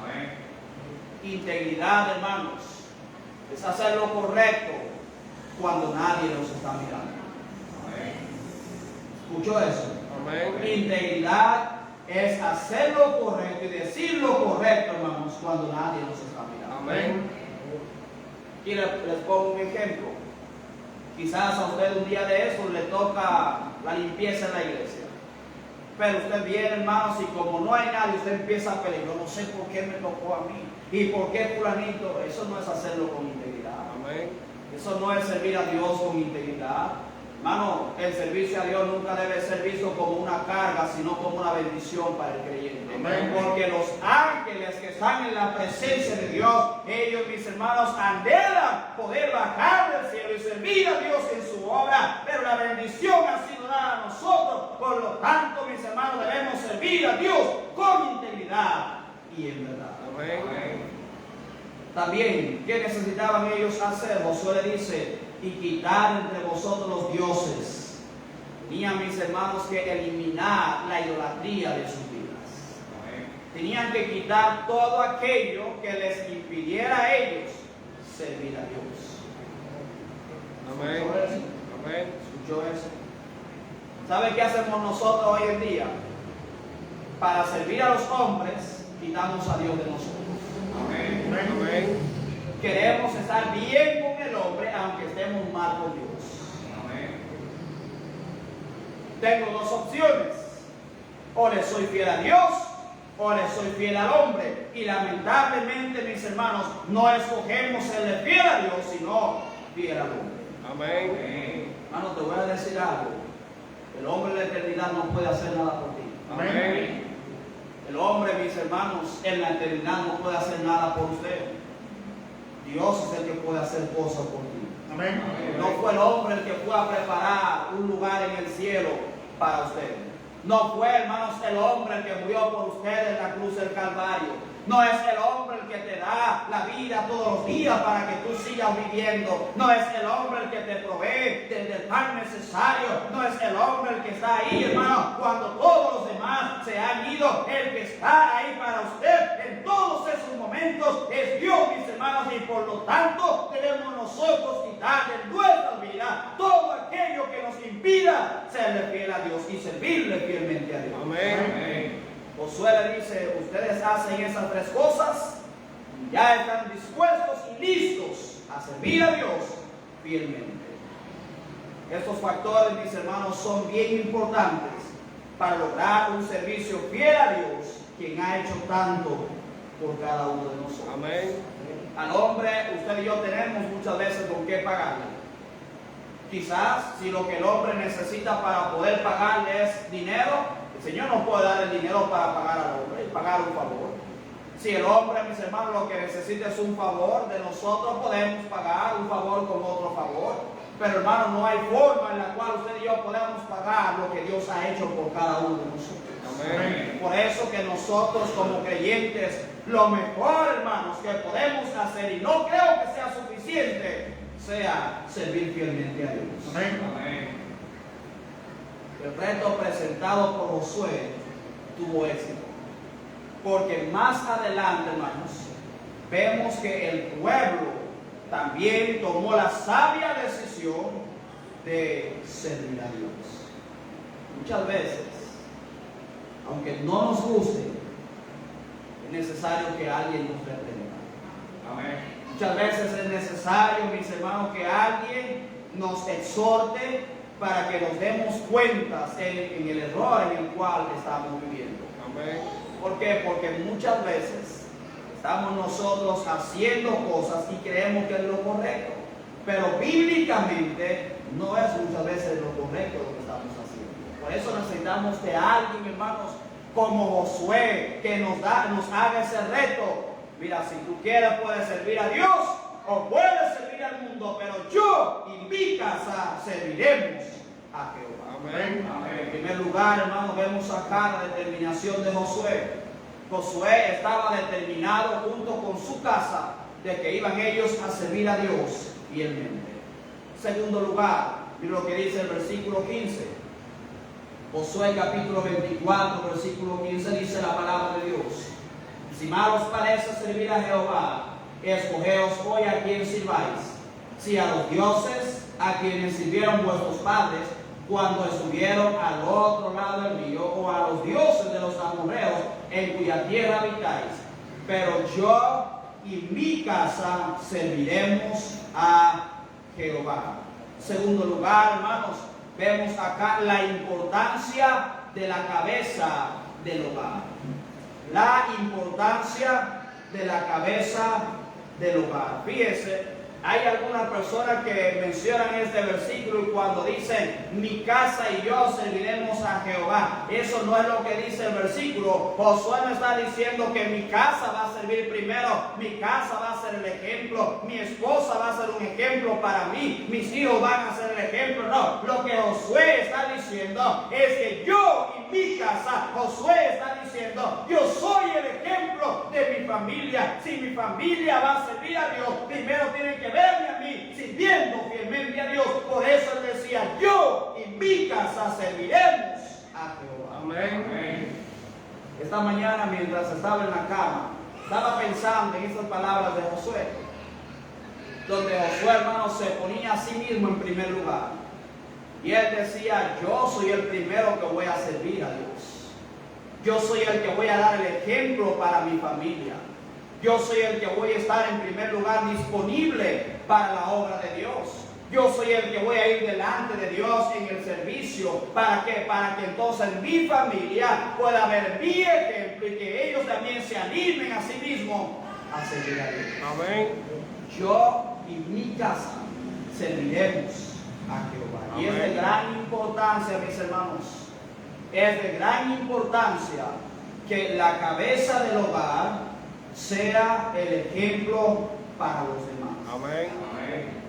Speaker 3: Amén.
Speaker 2: Integridad, hermanos, es hacer lo correcto cuando nadie nos está mirando.
Speaker 3: Amén.
Speaker 2: ¿Escuchó eso?
Speaker 3: Amén.
Speaker 2: Integridad es hacer lo correcto y decir lo correcto, hermanos, cuando nadie nos está mirando.
Speaker 3: Amén.
Speaker 2: Y les pongo un ejemplo. Quizás a usted un día de eso le toca la limpieza en la iglesia. Pero usted viene, hermanos, y como no hay nadie, usted empieza a pelear. Yo no sé por qué me tocó a mí. ¿Y por qué fulanito? Eso no es hacerlo con integridad.
Speaker 3: Amén.
Speaker 2: Eso no es servir a Dios con integridad. Hermano, el servicio a Dios nunca debe ser visto como una carga, sino como una bendición para el creyente.
Speaker 3: Amén.
Speaker 2: Porque los ángeles que están en la presencia de Dios, ellos, mis hermanos, anhelan poder bajar del cielo y servir a Dios en su obra. Pero la bendición ha sido dada a nosotros. Por lo tanto, mis hermanos, debemos servir a Dios con integridad y en verdad.
Speaker 3: Amén.
Speaker 2: También, ¿qué necesitaban ellos hacer? Josué le dice, y quitar entre vosotros los dioses. Tenían, mis hermanos, que eliminar la idolatría de sus vidas.
Speaker 3: Amén.
Speaker 2: Tenían que quitar todo aquello que les impidiera a ellos servir a Dios.
Speaker 3: Amén.
Speaker 2: ¿Escuchó eso?
Speaker 3: Amén.
Speaker 2: ¿Escuchó eso? ¿Sabe qué hacemos nosotros hoy en día? Para servir a los hombres, quitamos a Dios de nosotros.
Speaker 3: Amén. Amén.
Speaker 2: Queremos estar bien con el hombre, aunque estemos mal con Dios.
Speaker 3: Amén.
Speaker 2: Tengo dos opciones: o le soy fiel a Dios o le soy fiel al hombre. Y lamentablemente, mis hermanos, no escogemos serle fiel a Dios, sino fiel al hombre.
Speaker 3: Amén.
Speaker 2: Hermano, te voy a decir algo: el hombre en la eternidad no puede hacer nada por ti.
Speaker 3: Amén.
Speaker 2: El hombre, mis hermanos, en la eternidad no puede hacer nada por usted. Dios es el que puede hacer cosas por ti.
Speaker 1: Amén.
Speaker 2: No fue el hombre el que fue a preparar un lugar en el cielo para usted. No fue, hermanos, el hombre el que murió por usted en la cruz del Calvario. No es el hombre el que te da la vida todos los días para que tú sigas viviendo. No es el hombre el que te provee del pan necesario. No es el hombre el que está ahí, hermano, cuando todos los demás se han ido. El que está ahí para usted en todos esos momentos es Dios, mis hermanos, y por lo tanto debemos nosotros quitar de nuestra vida todo aquello que nos impida serle fiel a Dios y servirle fielmente a Dios.
Speaker 3: Amén.
Speaker 2: Josué le dice: ustedes hacen esas tres cosas, ya están dispuestos y listos a servir a Dios fielmente. Estos factores, mis hermanos, son bien importantes para lograr un servicio fiel a Dios, quien ha hecho tanto por cada uno de nosotros.
Speaker 3: Amén.
Speaker 2: Al hombre, usted y yo tenemos muchas veces con qué pagarle. Quizás si lo que el hombre necesita para poder pagarle es dinero, el Señor no puede dar el dinero para pagar al hombre y pagar un favor. Si el hombre, mis hermanos, lo que necesita es un favor de nosotros, podemos pagar un favor con otro favor. Pero, hermano, no hay forma en la cual usted y yo podemos pagar lo que Dios ha hecho por cada uno de nosotros.
Speaker 3: Amén.
Speaker 2: Por eso que nosotros como creyentes, lo mejor, hermanos, que podemos hacer, y no creo que sea suficiente, sea servir fielmente a Dios.
Speaker 3: Amén.
Speaker 2: El reto presentado por Josué tuvo éxito, porque más adelante, hermanos, vemos que el pueblo también tomó la sabia decisión de servir a Dios. Muchas veces, aunque no nos guste, es necesario que alguien nos retenga.
Speaker 3: Amén.
Speaker 2: Muchas veces es necesario, mis hermanos, que alguien nos exhorte para que nos demos cuentas en el error en el cual estamos viviendo.
Speaker 3: Amén.
Speaker 2: ¿Por qué? Porque muchas veces estamos nosotros haciendo cosas y creemos que es lo correcto, pero bíblicamente no es muchas veces lo correcto lo que estamos haciendo. Por eso necesitamos de alguien, hermanos, como Josué, que nos haga ese reto. Mira, si tú quieres puedes servir a Dios o puedes servir al mundo, pero yo y mi casa serviremos a Jehová.
Speaker 3: Amén.
Speaker 2: En primer lugar, hermanos, vemos acá la determinación de Josué. Josué estaba determinado junto con su casa de que iban ellos a servir a Dios fielmente. En segundo lugar, mira lo que dice el versículo 15: Josué capítulo 24, versículo 15 dice la palabra de Dios: si mal os parece servir a Jehová, escogeos hoy a quien sirváis, si a los dioses a quienes sirvieron vuestros padres cuando estuvieron al otro lado del río, o a los dioses de los amorreos en cuya tierra habitáis. Pero yo y mi casa serviremos a Jehová. Segundo lugar, hermanos, vemos acá la importancia de la cabeza del hogar. La importancia de la cabeza del hogar. Fíjese, hay algunas personas que mencionan este versículo y cuando dicen mi casa y yo serviremos a Jehová, eso no es lo que dice el versículo. Josué no está diciendo que mi casa va a servir primero, mi casa va a ser el ejemplo, mi esposa va a ser un ejemplo para mí, mis hijos van a ser el ejemplo. No, lo que Josué está diciendo es que yo y mi casa, Josué está diciendo, yo soy el ejemplo de mi familia. Si mi familia va a servir a Dios, primero tienen que verme a mí sirviendo fielmente a Dios. Por eso él decía, yo y mi casa serviremos a Jehová.
Speaker 3: Amén.
Speaker 2: Esta mañana, mientras estaba en la cama, estaba pensando en estas palabras de Josué, donde Josué, hermano, se ponía a sí mismo en primer lugar. Y él decía, yo soy el primero que voy a servir a Dios. Yo soy el que voy a dar el ejemplo para mi familia. Yo soy el que voy a estar en primer lugar disponible para la obra de Dios. Yo soy el que voy a ir delante de Dios en el servicio. ¿Para qué? Para que entonces mi familia pueda ver mi ejemplo y que ellos también se animen a sí mismos a servir a Dios.
Speaker 3: Amén.
Speaker 2: Yo y mi casa serviremos a Jehová. Y es de gran importancia, mis hermanos, es de gran importancia que la cabeza del hogar sea el ejemplo para los demás.
Speaker 3: Amén. Amén.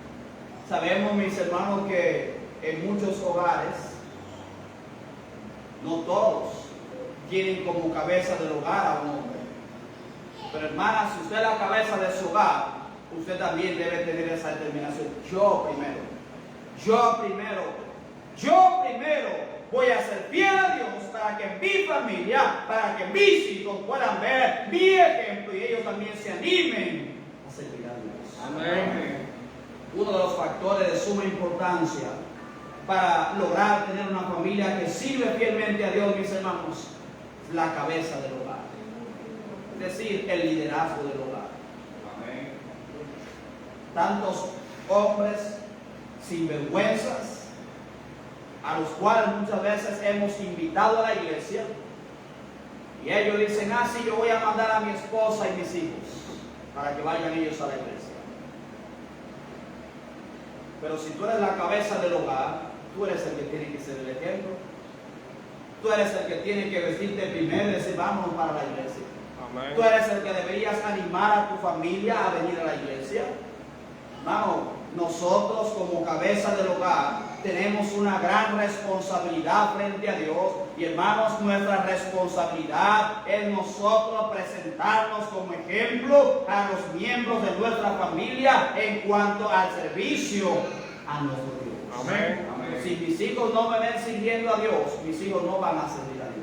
Speaker 2: Sabemos, mis hermanos, que en muchos hogares, no todos tienen como cabeza del hogar a un hombre. Pero hermana, si usted es la cabeza de su hogar, usted también debe tener esa determinación. Yo primero voy a ser fiel a Dios para que mi familia, para que mis hijos puedan ver mi ejemplo y ellos también se animen a servir a Dios.
Speaker 3: Amén.
Speaker 2: Uno de los factores de suma importancia para lograr tener una familia que sirve fielmente a Dios, mis hermanos, es la cabeza del hogar. Es decir, el liderazgo del hogar.
Speaker 3: Amén.
Speaker 2: Tantos hombres sinvergüenzas a los cuales muchas veces hemos invitado a la iglesia y ellos dicen, sí, yo voy a mandar a mi esposa y mis hijos para que vayan ellos a la iglesia. Pero si tú eres la cabeza del hogar, tú eres el que tiene que ser el ejemplo. Tú eres el que tiene que vestirte primero y decir, vámonos para la iglesia.
Speaker 3: Amén.
Speaker 2: Tú eres el que deberías animar a tu familia a venir a la iglesia. Hermano, nosotros como cabeza del hogar tenemos una gran responsabilidad frente a Dios. Y hermanos, nuestra responsabilidad es nosotros presentarnos como ejemplo a los miembros de nuestra familia en cuanto al servicio a nuestro Dios.
Speaker 3: Amén. Amén.
Speaker 2: Si mis hijos no me ven sirviendo a Dios, mis hijos no van a servir a Dios.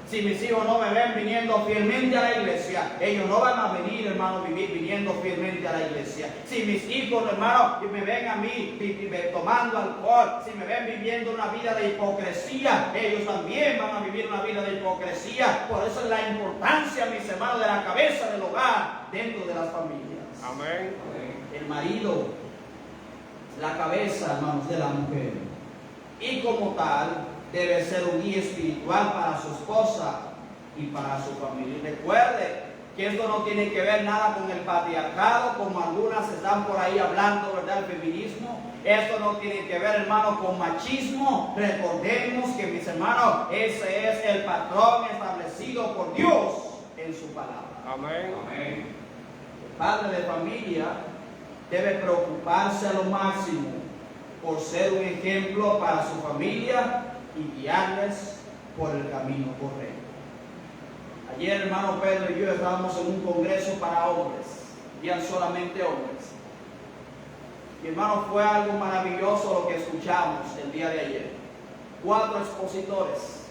Speaker 2: Si mis hijos no me ven viniendo fielmente a la iglesia, ellos no van a venir, hermano, viniendo fielmente a la iglesia. Si mis hijos, hermano, me ven a mí tomando alcohol, si me ven viviendo una vida de hipocresía, ellos también van a vivir una vida de hipocresía. Por eso es la importancia, mis hermanos, de la cabeza del hogar dentro de las familias.
Speaker 3: Amén.
Speaker 2: El marido, la cabeza, hermanos, de la mujer. Y como tal, debe ser un guía espiritual para su esposa y para su familia. Y recuerde que esto no tiene que ver nada con el patriarcado, como algunas están por ahí hablando, ¿verdad? El feminismo. Esto no tiene que ver, hermano, con machismo. Recordemos que, mis hermanos, ese es el patrón establecido por Dios en su palabra.
Speaker 3: Amén. Amén.
Speaker 2: El padre de familia debe preocuparse a lo máximo por ser un ejemplo para su familia y guiarles por el camino correcto. Ayer, hermano Pedro y yo estábamos en un congreso para hombres, habían solamente hombres. Y hermano, fue algo maravilloso lo que escuchamos el día de ayer. 4 expositores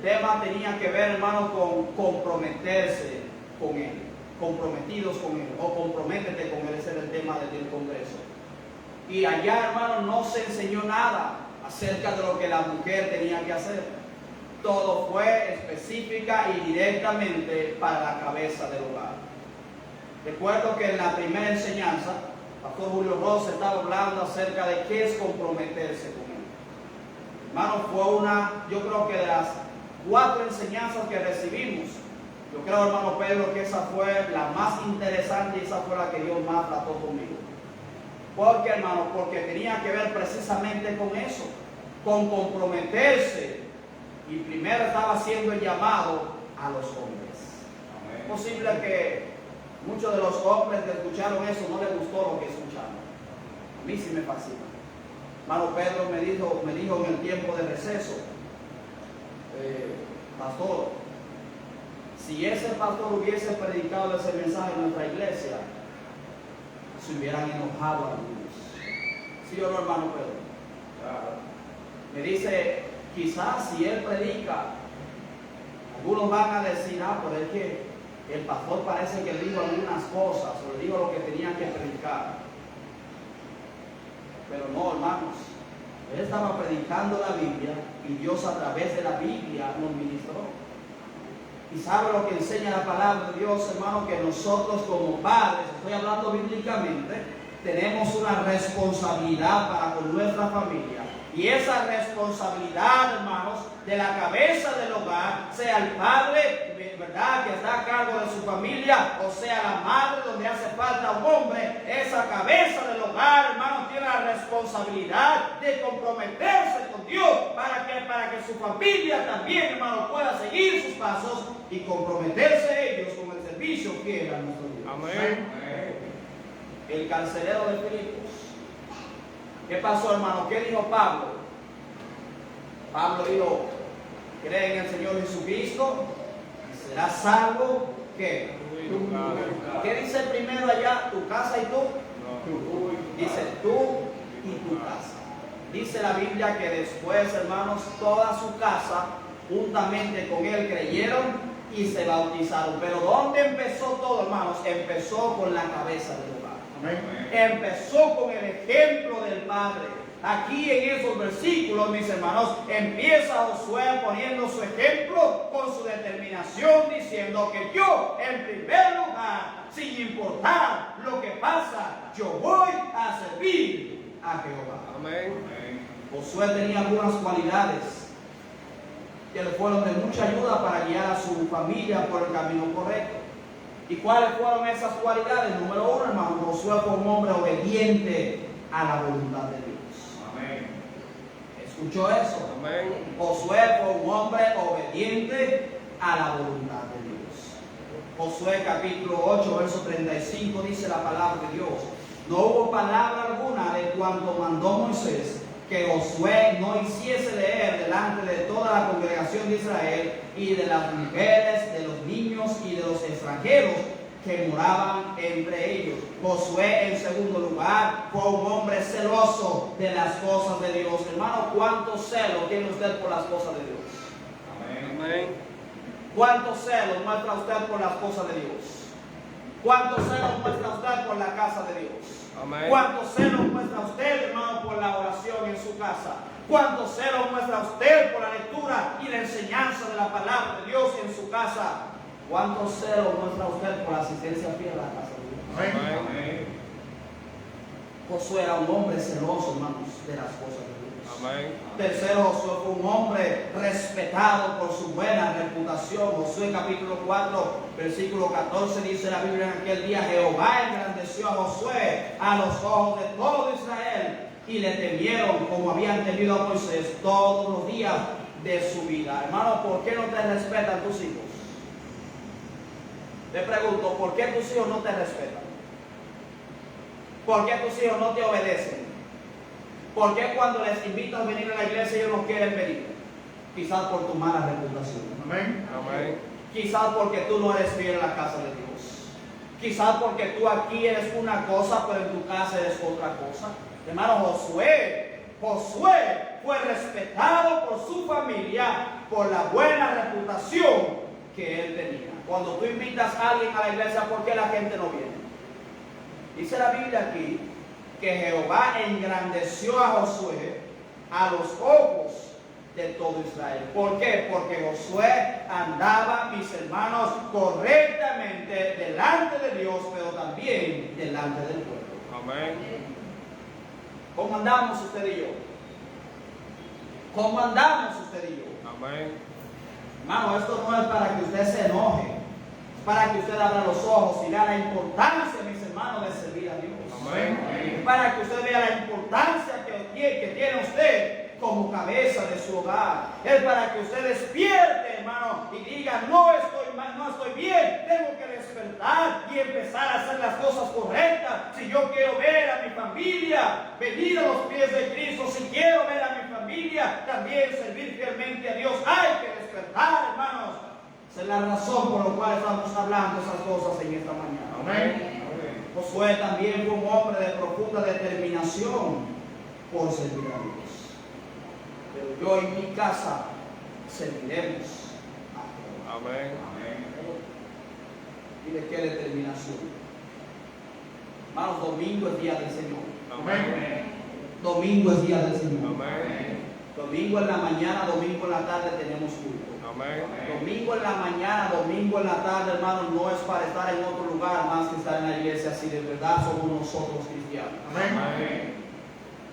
Speaker 2: tema tenía que ver, hermano, con comprometerse con Él, comprometidos con Él, o comprométete con Él, ese era el tema del Congreso. Y allá, hermano, no se enseñó nada acerca de lo que la mujer tenía que hacer. Todo fue específica y directamente para la cabeza del hogar. Recuerdo que en la primera enseñanza, Pastor Julio Ross estaba hablando acerca de qué es comprometerse con Él. Hermano, fue yo creo que de las 4 enseñanzas que recibimos, yo creo, hermano Pedro, que esa fue la más interesante y esa fue la que Dios más trató conmigo. ¿Por qué, hermano? Porque tenía que ver precisamente con eso, con comprometerse. Y primero estaba haciendo el llamado a los hombres. Es posible que muchos de los hombres que escucharon eso no les gustó lo que escucharon. A mí sí me fascina. Hermano Pedro me dijo en el tiempo de receso, pastor, si ese pastor hubiese predicado ese mensaje en nuestra iglesia, se hubieran enojado algunos. ¿Sí o no, hermano Pedro? Claro. Me dice, quizás si él predica, algunos van a decir, pero es que el pastor parece que dijo algunas cosas, o le dijo lo que tenía que predicar. Pero no, hermanos, él estaba predicando la Biblia y Dios a través de la Biblia nos ministró. Y sabe lo que enseña la palabra de Dios, hermano, que nosotros como padres, estoy hablando bíblicamente, tenemos una responsabilidad para con nuestra familia. Y esa responsabilidad, hermanos, de la cabeza del hogar, sea el padre, ¿verdad?, que está a cargo de su familia, o sea la madre, donde hace falta un hombre, esa cabeza del hogar, hermanos, tiene la responsabilidad de comprometerse con Dios para que su familia también, hermanos, pueda seguir sus pasos y comprometerse ellos con el servicio fiel a nuestro Dios.
Speaker 3: Amén.
Speaker 2: El carcelero de Filipos. ¿Qué pasó, hermano? ¿Qué dijo Pablo? Pablo dijo, cree en el Señor Jesucristo y serás salvo. ¿Qué? ¿Qué dice primero allá? ¿Tu casa y tú? Dice tú y tu casa. Dice la Biblia que después, hermanos, toda su casa juntamente con él creyeron y se bautizaron. Pero ¿dónde empezó todo, hermanos? Empezó con la cabeza del hogar. Empezó con el ejemplo del Padre. Aquí en esos versículos, mis hermanos, empieza Josué poniendo su ejemplo con su determinación, diciendo que yo, en primer lugar, sin importar lo que pasa, yo voy a servir a Jehová.
Speaker 3: Amén.
Speaker 2: Josué tenía algunas cualidades que le fueron de mucha ayuda para guiar a su familia por el camino correcto. ¿Y cuáles fueron esas cualidades? Número 1, hermano, Josué fue un hombre obediente a la voluntad de Dios.
Speaker 3: Amén.
Speaker 2: ¿Escuchó eso?
Speaker 3: Amén.
Speaker 2: Josué fue un hombre obediente a la voluntad de Dios. Josué capítulo 8, verso 35 dice la palabra de Dios. No hubo palabra alguna de cuanto mandó Moisés que Josué no hiciese leer delante de toda la congregación de Israel y de las mujeres, de los niños y de los extranjeros que moraban entre ellos. Josué, en segundo lugar, fue un hombre celoso de las cosas de Dios. Hermano, ¿cuánto celo tiene usted por las cosas de Dios?
Speaker 3: Amén.
Speaker 2: ¿Cuánto celo muestra usted por las cosas de Dios? ¿Cuánto celo muestra usted por la casa de Dios?
Speaker 3: Amén.
Speaker 2: ¿Cuánto celo muestra usted, hermano, por la oración en su casa? ¿Cuánto celo muestra usted por la lectura y la enseñanza de la palabra de Dios en su casa? ¿Cuánto celo muestra usted por la asistencia fiel a la casa de Dios?
Speaker 3: Amén.
Speaker 2: Josué era un hombre celoso, hermanos, de las cosas de Dios.
Speaker 3: Amén.
Speaker 2: Tercero, Josué fue un hombre respetado por su buena reputación. Josué capítulo 4, versículo 14 dice la Biblia: en aquel día Jehová engrandeció a Josué a los ojos de todo Israel y le temieron como habían temido a Moisés todos los días de su vida. Hermano, ¿por qué no te respetan tus hijos? Te pregunto, ¿por qué tus hijos no te respetan? ¿Por qué tus hijos no te obedecen? ¿Por qué cuando les invitas a venir a la iglesia ellos no quieren venir? Quizás por tu mala reputación.
Speaker 3: Amén. Amén.
Speaker 2: Quizás porque tú no eres fiel a la casa de Dios. Quizás porque tú aquí eres una cosa, pero en tu casa eres otra cosa. Hermano, Josué fue respetado por su familia por la buena reputación que él tenía. Cuando tú invitas a alguien a la iglesia, ¿por qué la gente no viene? Dice la Biblia aquí que Jehová engrandeció a Josué a los ojos de todo Israel. ¿Por qué? Porque Josué andaba, mis hermanos, correctamente delante de Dios, pero también delante del pueblo.
Speaker 3: Amén.
Speaker 2: ¿Cómo andamos usted y yo? ¿Cómo andamos usted y yo?
Speaker 3: Amén.
Speaker 2: Hermano, esto no es para que usted se enoje, es para que usted abra los ojos y vea la importancia, mis hermanos, de servir a Dios.
Speaker 3: Amén.
Speaker 2: Es para que usted vea la importancia que tiene usted como cabeza de su hogar. Es para que usted despierte, hermano, y diga, no estoy bien, tengo que despertar y empezar a hacer las cosas correctas. Si yo quiero ver a mi familia venir a los pies de Cristo, si quiero ver a mi familia también servir fielmente a Dios, hay que despertar, hermanos. Esa es la razón por la cual estamos hablando esas cosas en esta mañana.
Speaker 3: Amén.
Speaker 2: Josué también fue un hombre de profunda determinación por servir a Dios. Pero yo y mi casa serviremos a Jehová.
Speaker 3: Amén.
Speaker 2: Mire qué determinación. Hermanos, domingo es día del Señor.
Speaker 3: Amén.
Speaker 2: Domingo es día del Señor.
Speaker 3: Amén.
Speaker 2: Domingo en la mañana, domingo en la tarde tenemos culto.
Speaker 3: Amén.
Speaker 2: Domingo en la mañana, domingo en la tarde, hermanos, no es para estar en otro lugar más que estar en la iglesia, si de verdad somos nosotros cristianos.
Speaker 3: Amén.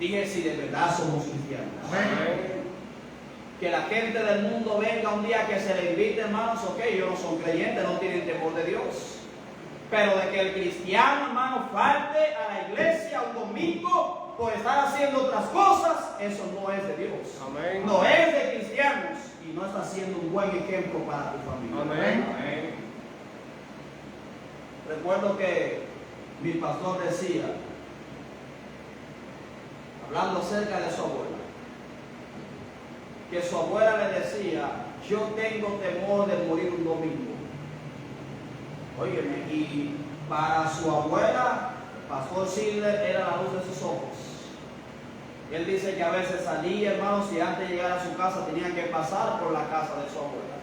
Speaker 2: Dije, si de verdad somos cristianos.
Speaker 3: Amén.
Speaker 2: Que la gente del mundo venga un día que se le invite, hermanos, ok, ellos no son creyentes, no tienen temor de Dios. Pero de que el cristiano, hermano, falte a la iglesia un domingo por estar haciendo otras cosas, eso no es de Dios.
Speaker 3: Amén.
Speaker 2: No es de cristianos y no está siendo un buen ejemplo para tu familia.
Speaker 3: Amén.
Speaker 2: Recuerdo que mi pastor decía, hablando acerca de su abuela, que su abuela le decía, yo tengo temor de morir un domingo. Óyeme, y para su abuela, Pastor Schiller era la luz de sus ojos. Él dice que a veces salía, hermanos, y antes de llegar a su casa tenían que pasar por la casa de su abuela.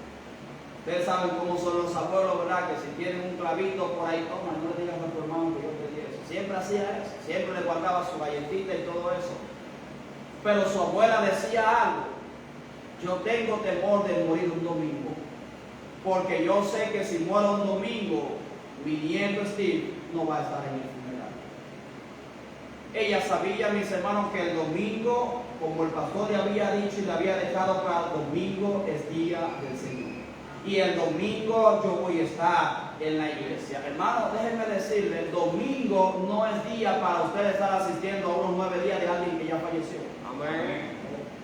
Speaker 2: Ustedes saben cómo son los abuelos, ¿verdad? Que si tienen un clavito por ahí, toma, no le digas a tu hermano que yo te di eso. Siempre hacía eso, siempre le guardaba su galletita y todo eso. Pero su abuela decía algo, yo tengo temor de morir un domingo, porque yo sé que si muero un domingo, mi nieto Steve no va a estar en el funeral. Ella sabía, mis hermanos, que el domingo, como el pastor le había dicho y le había dejado claro, el domingo es día del Señor. Y el domingo yo voy a estar en la iglesia. Hermano, déjenme decirle, el domingo no es día para usted estar asistiendo a unos 9 días de alguien que ya falleció.
Speaker 3: Amén.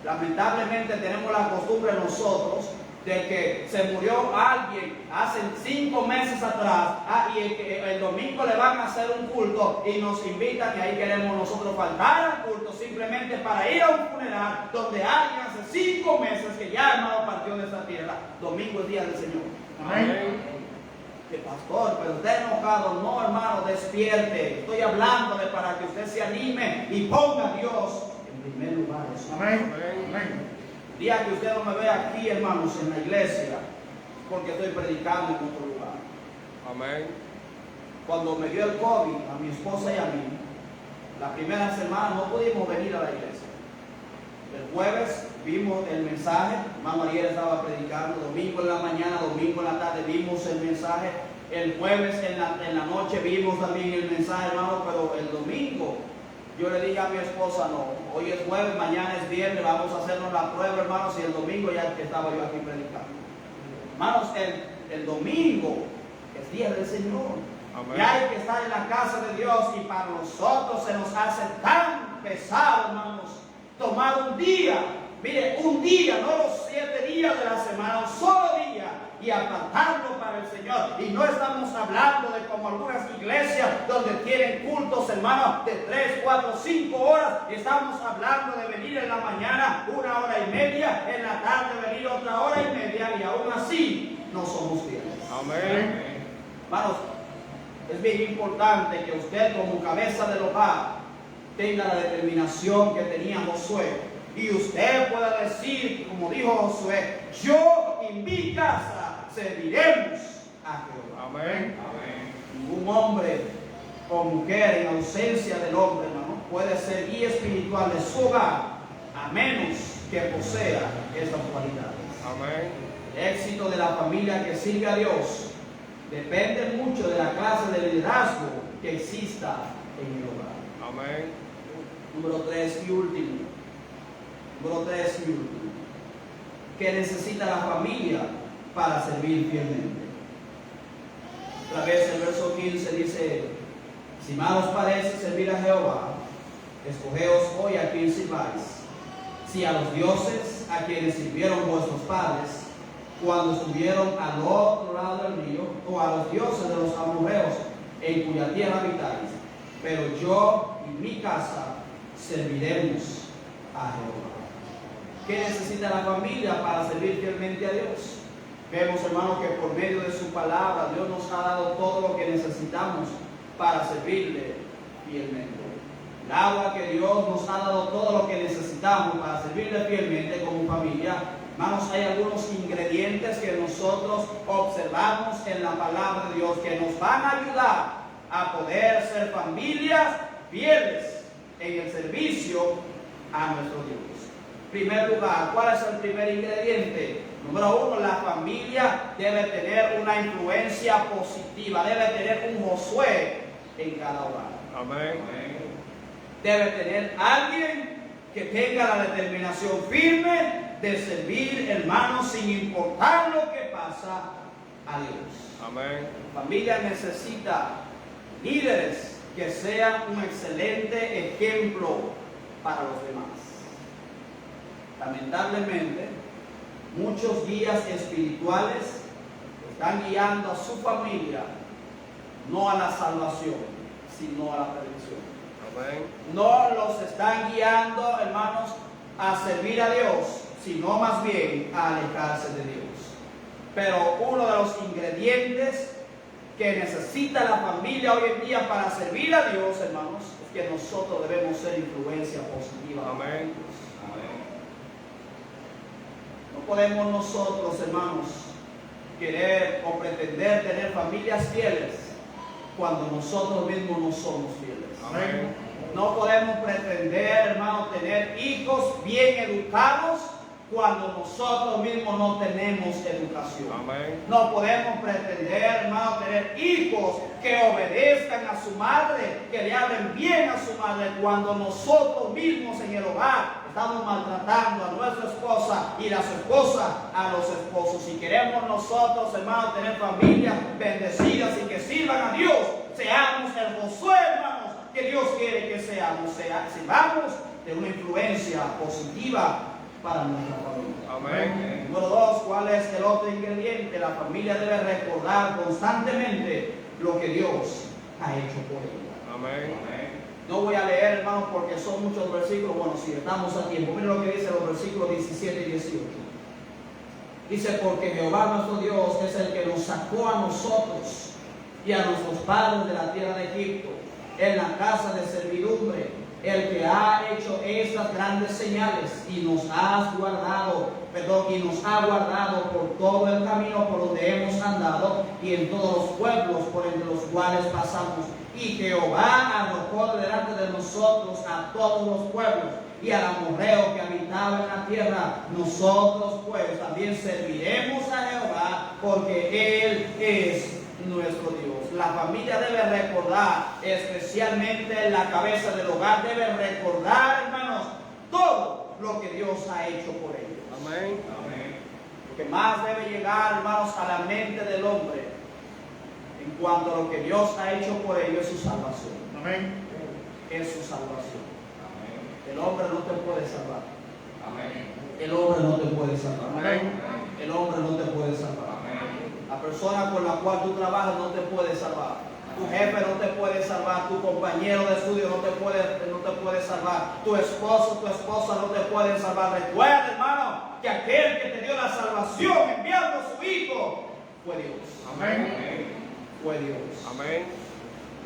Speaker 2: Lamentablemente tenemos la costumbre nosotros de que se murió alguien hace 5 meses atrás y el domingo le van a hacer un culto y nos invitan y ahí queremos nosotros faltar al culto simplemente para ir a un funeral donde alguien hace 5 meses que ya no partió de esta tierra. Domingo es día del Señor.
Speaker 3: Amén.
Speaker 2: Que pastor, pero usted enojado. No, hermano, despierte. Estoy hablando de para que usted se anime y ponga a Dios en primer lugar.
Speaker 3: Amén.
Speaker 2: El día que usted no me ve aquí, hermanos, en la iglesia, porque estoy predicando en otro lugar.
Speaker 3: Amén.
Speaker 2: Cuando me dio el COVID a mi esposa y a mí, la primera semana no pudimos venir a la iglesia. El jueves vimos el mensaje, hermano Ariel estaba predicando, domingo en la mañana, domingo en la tarde vimos el mensaje, el jueves en la noche vimos también el mensaje, hermano, pero el domingo yo le dije a mi esposa, no, hoy es jueves, mañana es viernes, vamos a hacernos la prueba, hermanos, y el domingo ya estaba yo aquí predicando. Hermanos, el domingo es día del Señor.
Speaker 3: Amén.
Speaker 2: Y hay que estar en la casa de Dios, y para nosotros se nos hace tan pesado, hermanos, tomar un día, mire, un día, no los 7 días de la semana, un solo día, y apartarlo para el Señor. Y no estamos hablando de como algunas iglesias donde tienen cultos, hermanos, de 3, 4, 5 horas. Estamos hablando de venir en la mañana 1 hora y media, en la tarde venir otra hora y media, y aún así no somos fieles.
Speaker 3: Amén.
Speaker 2: Hermanos, es bien importante que usted como cabeza del hogar tenga la determinación que tenía Josué Y usted pueda decir, como dijo Josué, yo y mi casa serviremos a Jehová.
Speaker 3: Amén.
Speaker 2: Ningún hombre o mujer en ausencia del hombre, hermano, puede ser guía espiritual de su hogar a menos que posea estas cualidades.
Speaker 3: Amén.
Speaker 2: El éxito de la familia que sirve a Dios depende mucho de la clase de liderazgo que exista en el hogar.
Speaker 3: Amén.
Speaker 2: Número 3 y último. ¿Qué necesita la familia para servir fielmente? Otra vez el verso 15 dice: si mal os parece servir a Jehová, escogeos hoy a quién sirváis. Si a los dioses a quienes sirvieron vuestros padres cuando estuvieron al otro lado del río, o a los dioses de los amorreos en cuya tierra habitáis. Pero yo y mi casa serviremos a Jehová. ¿Qué necesita la familia para servir fielmente a Dios? Vemos, hermanos, que por medio de su palabra Dios nos ha dado todo lo que necesitamos para servirle fielmente. El agua que Dios nos ha dado todo lo que necesitamos para servirle fielmente como familia. Hermanos, hay algunos ingredientes que nosotros observamos en la palabra de Dios que nos van a ayudar a poder ser familias fieles en el servicio a nuestro Dios. En primer lugar, ¿cuál es el primer ingrediente? Número 1, la familia debe tener una influencia positiva, debe tener un Josué en cada hogar.
Speaker 3: Amén.
Speaker 2: Debe tener alguien que tenga la determinación firme de servir, hermanos, sin importar lo que pasa a Dios.
Speaker 3: Amén.
Speaker 2: La familia necesita líderes que sean un excelente ejemplo para los demás. Lamentablemente, muchos guías espirituales están guiando a su familia no a la salvación, sino a la perdición.
Speaker 3: Amén.
Speaker 2: No los están guiando, hermanos, a servir a Dios, sino más bien a alejarse de Dios. Pero uno de los ingredientes que necesita la familia hoy en día para servir a Dios, hermanos, es que nosotros debemos ser influencia positiva.
Speaker 3: Amén.
Speaker 2: No podemos nosotros, hermanos, querer o pretender tener familias fieles cuando nosotros mismos no somos fieles.
Speaker 3: Amén.
Speaker 2: No podemos pretender, hermanos, tener hijos bien educados cuando nosotros mismos no tenemos educación.
Speaker 3: Amén.
Speaker 2: No podemos pretender, hermanos, tener hijos que obedezcan a su madre, que le hablen bien a su madre, cuando nosotros mismos en el hogar estamos maltratando a nuestra esposa y las esposas a los esposos. Si queremos nosotros, hermanos, tener familias bendecidas y que sirvan a Dios, seamos el Josué, hermanos, que Dios quiere que seamos. Sirvamos de una influencia positiva para nuestra familia.
Speaker 3: Amén.
Speaker 2: Número 2, ¿cuál es el otro ingrediente? La familia debe recordar constantemente lo que Dios ha hecho por ella.
Speaker 3: Amén.
Speaker 2: No voy a leer, hermanos, porque son muchos versículos. Bueno, si estamos a tiempo, miren lo que dice los versículos 17 y 18. Dice: porque Jehová nuestro Dios es el que nos sacó a nosotros y a nuestros padres de la tierra de Egipto, en la casa de servidumbre, el que ha hecho estas grandes señales y nos ha guardado por todo el camino por donde hemos andado y en todos los pueblos por entre los cuales pasamos. Y Jehová arrojó delante de nosotros a todos los pueblos y al amorreo que habitaba en la tierra. Nosotros pues también serviremos a Jehová, porque Él es nuestro Dios. La familia debe recordar, especialmente la cabeza del hogar, debe recordar, hermanos, todo lo que Dios ha hecho por ellos.
Speaker 3: Amén.
Speaker 2: Lo que más debe llegar, hermanos, a la mente del hombre en cuanto a lo que Dios ha hecho por ellos es su salvación.
Speaker 1: Amén.
Speaker 2: Es su salvación. El hombre no te puede salvar.
Speaker 3: Amén.
Speaker 2: El hombre no te puede salvar.
Speaker 3: Amén.
Speaker 2: El hombre no te puede salvar. La persona con la cual tú trabajas no te puede salvar. Tu jefe no te puede salvar. Tu compañero de estudio no te puede salvar. Tu esposo, tu esposa no te pueden salvar. Recuerda, hermano, que aquel que te dio la salvación enviando a su Hijo fue Dios.
Speaker 3: Amén.
Speaker 2: Fue Dios.
Speaker 3: Amén.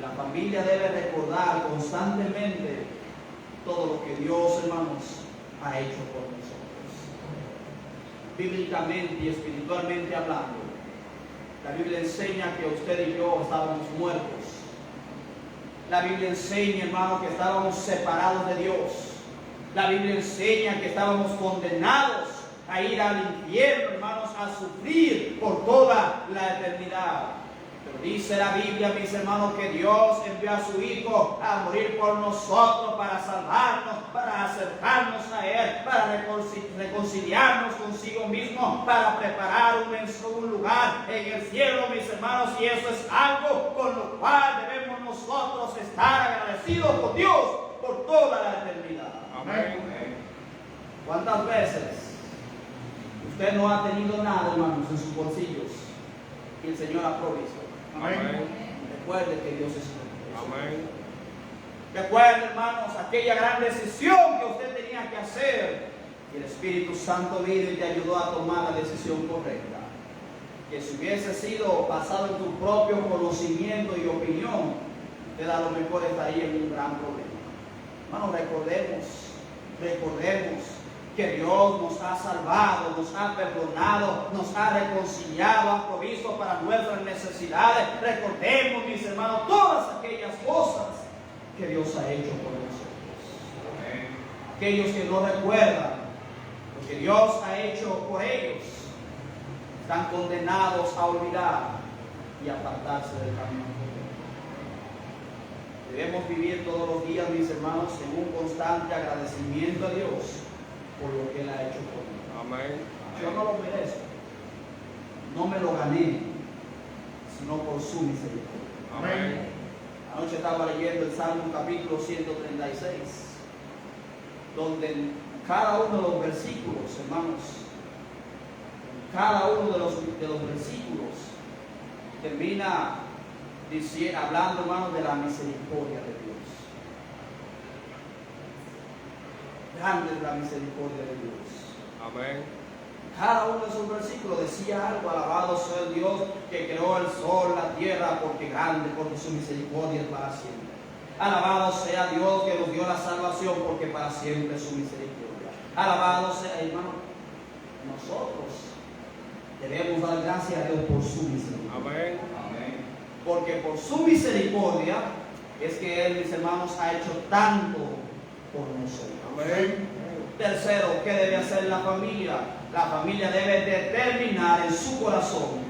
Speaker 2: La familia debe recordar constantemente todo lo que Dios, hermanos, ha hecho por nosotros. Bíblicamente y espiritualmente hablando, la Biblia enseña que usted y yo estábamos muertos. La Biblia enseña, hermano, que estábamos separados de Dios. La Biblia enseña que estábamos condenados a ir al infierno, hermanos, a sufrir por toda la eternidad. Pero dice la Biblia, mis hermanos, que Dios envió a su Hijo a morir por nosotros, para salvarnos, para acercarnos a Él, para reconciliarnos consigo mismo, para preparar un lugar en el cielo, mis hermanos. Y eso es algo con lo cual debemos nosotros estar agradecidos con Dios por toda la eternidad.
Speaker 3: Amén.
Speaker 2: ¿Cuántas veces usted no ha tenido nada, hermanos, en sus bolsillos y el Señor ha provisto?
Speaker 3: Amén.
Speaker 2: Recuerde que Dios es bueno.
Speaker 3: Amén.
Speaker 2: Recuerde, hermanos, aquella gran decisión que usted tenía que hacer, y el Espíritu Santo vino y te ayudó a tomar la decisión correcta. Que si hubiese sido basado en tu propio conocimiento y opinión, usted a lo mejor estaría en un gran problema. Hermanos, recordemos que Dios nos ha salvado, nos ha perdonado, nos ha reconciliado, ha provisto para nuestras necesidades. Recordemos, mis hermanos, todas aquellas cosas que Dios ha hecho por nosotros.
Speaker 3: Amén.
Speaker 2: Aquellos que no recuerdan lo que Dios ha hecho por ellos, están condenados a olvidar y apartarse del camino correcto. Debemos vivir todos los días, mis hermanos, en un constante agradecimiento a Dios por lo que Él ha hecho por mí.
Speaker 3: Amén.
Speaker 2: Yo no lo merezco, no me lo gané, sino por su misericordia.
Speaker 3: Amén.
Speaker 2: Anoche estaba leyendo el Salmo capítulo 136, donde en cada uno de los versículos, hermanos, cada uno de los versículos termina hablando, hermanos, de la misericordia de Dios. Grande es la misericordia de Dios.
Speaker 3: Amén.
Speaker 2: Cada uno de esos versículos decía algo: alabado sea el Dios que creó el sol, la tierra, porque grande, porque su misericordia es para siempre. Alabado sea Dios que nos dio la salvación, porque para siempre es su misericordia. Alabado sea, hermano, nosotros debemos dar gracias a Dios por su misericordia.
Speaker 3: Amén. Amén.
Speaker 2: Porque por su misericordia es que Él, mis hermanos, ha hecho tanto por nosotros.
Speaker 3: Amén.
Speaker 2: Tercero, ¿qué debe hacer la familia? La familia debe determinar en su corazón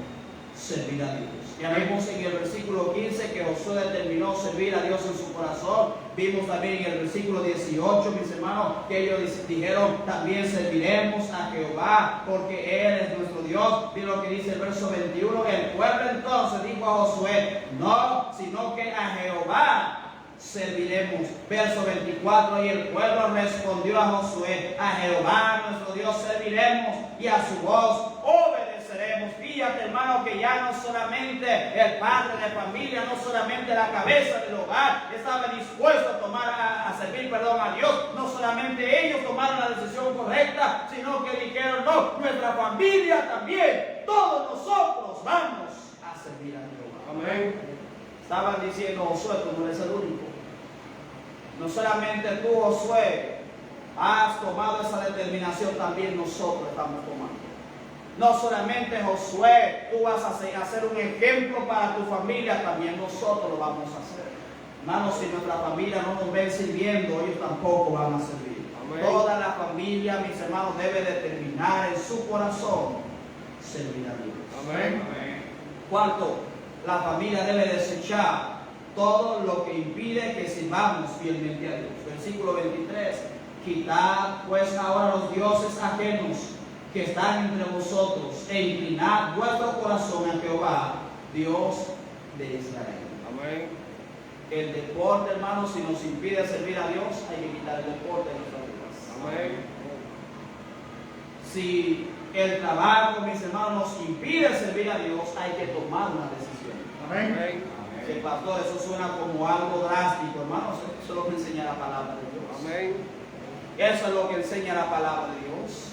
Speaker 2: servir a Dios. Ya vimos en el versículo 15 que Josué determinó servir a Dios en su corazón. Vimos también en el versículo 18, mis hermanos, que ellos dijeron: también serviremos a Jehová, porque Él es nuestro Dios. Miren lo que dice el verso 21. El pueblo entonces dijo a Josué: no, sino que a Jehová serviremos. Verso 24. Y el pueblo respondió a Josué: a Jehová nuestro Dios serviremos, y a su voz obedeceremos. Fíjate, hermano, que ya no solamente el padre de familia, no solamente la cabeza del hogar estaba dispuesto a servir a Dios. No solamente ellos tomaron la decisión correcta, sino que dijeron: no, nuestra familia también, todos nosotros vamos a servir a Dios.
Speaker 3: Amén.
Speaker 2: Estaban diciendo: Josué, tú no eres el único. No solamente tú, Josué, has tomado esa determinación, también nosotros estamos tomando. No solamente Josué, tú vas a hacer un ejemplo para tu familia, también nosotros lo vamos a hacer. Hermanos, si nuestra familia no nos ven sirviendo, ellos tampoco van a servir.
Speaker 3: Amén.
Speaker 2: Toda la familia, mis hermanos, debe determinar en su corazón servir a Dios.
Speaker 3: Amén.
Speaker 2: Cuarto, la familia debe desechar todo lo que impide que sirvamos fielmente a Dios. Versículo 23. Quitad pues ahora los dioses ajenos que están entre vosotros, e inclinad vuestro corazón a Jehová, Dios de Israel.
Speaker 3: Amén.
Speaker 2: El deporte, hermanos, si nos impide servir a Dios, hay que quitar el deporte de nuestras vidas.
Speaker 3: Amén.
Speaker 2: Si el trabajo, mis hermanos, nos impide servir a Dios, hay que tomar una decisión.
Speaker 3: Amén.
Speaker 2: Sí, pastor, eso suena como algo drástico, hermanos. Eso es lo que enseña la palabra de Dios.
Speaker 3: Amén.
Speaker 2: Eso es lo que enseña la palabra de Dios.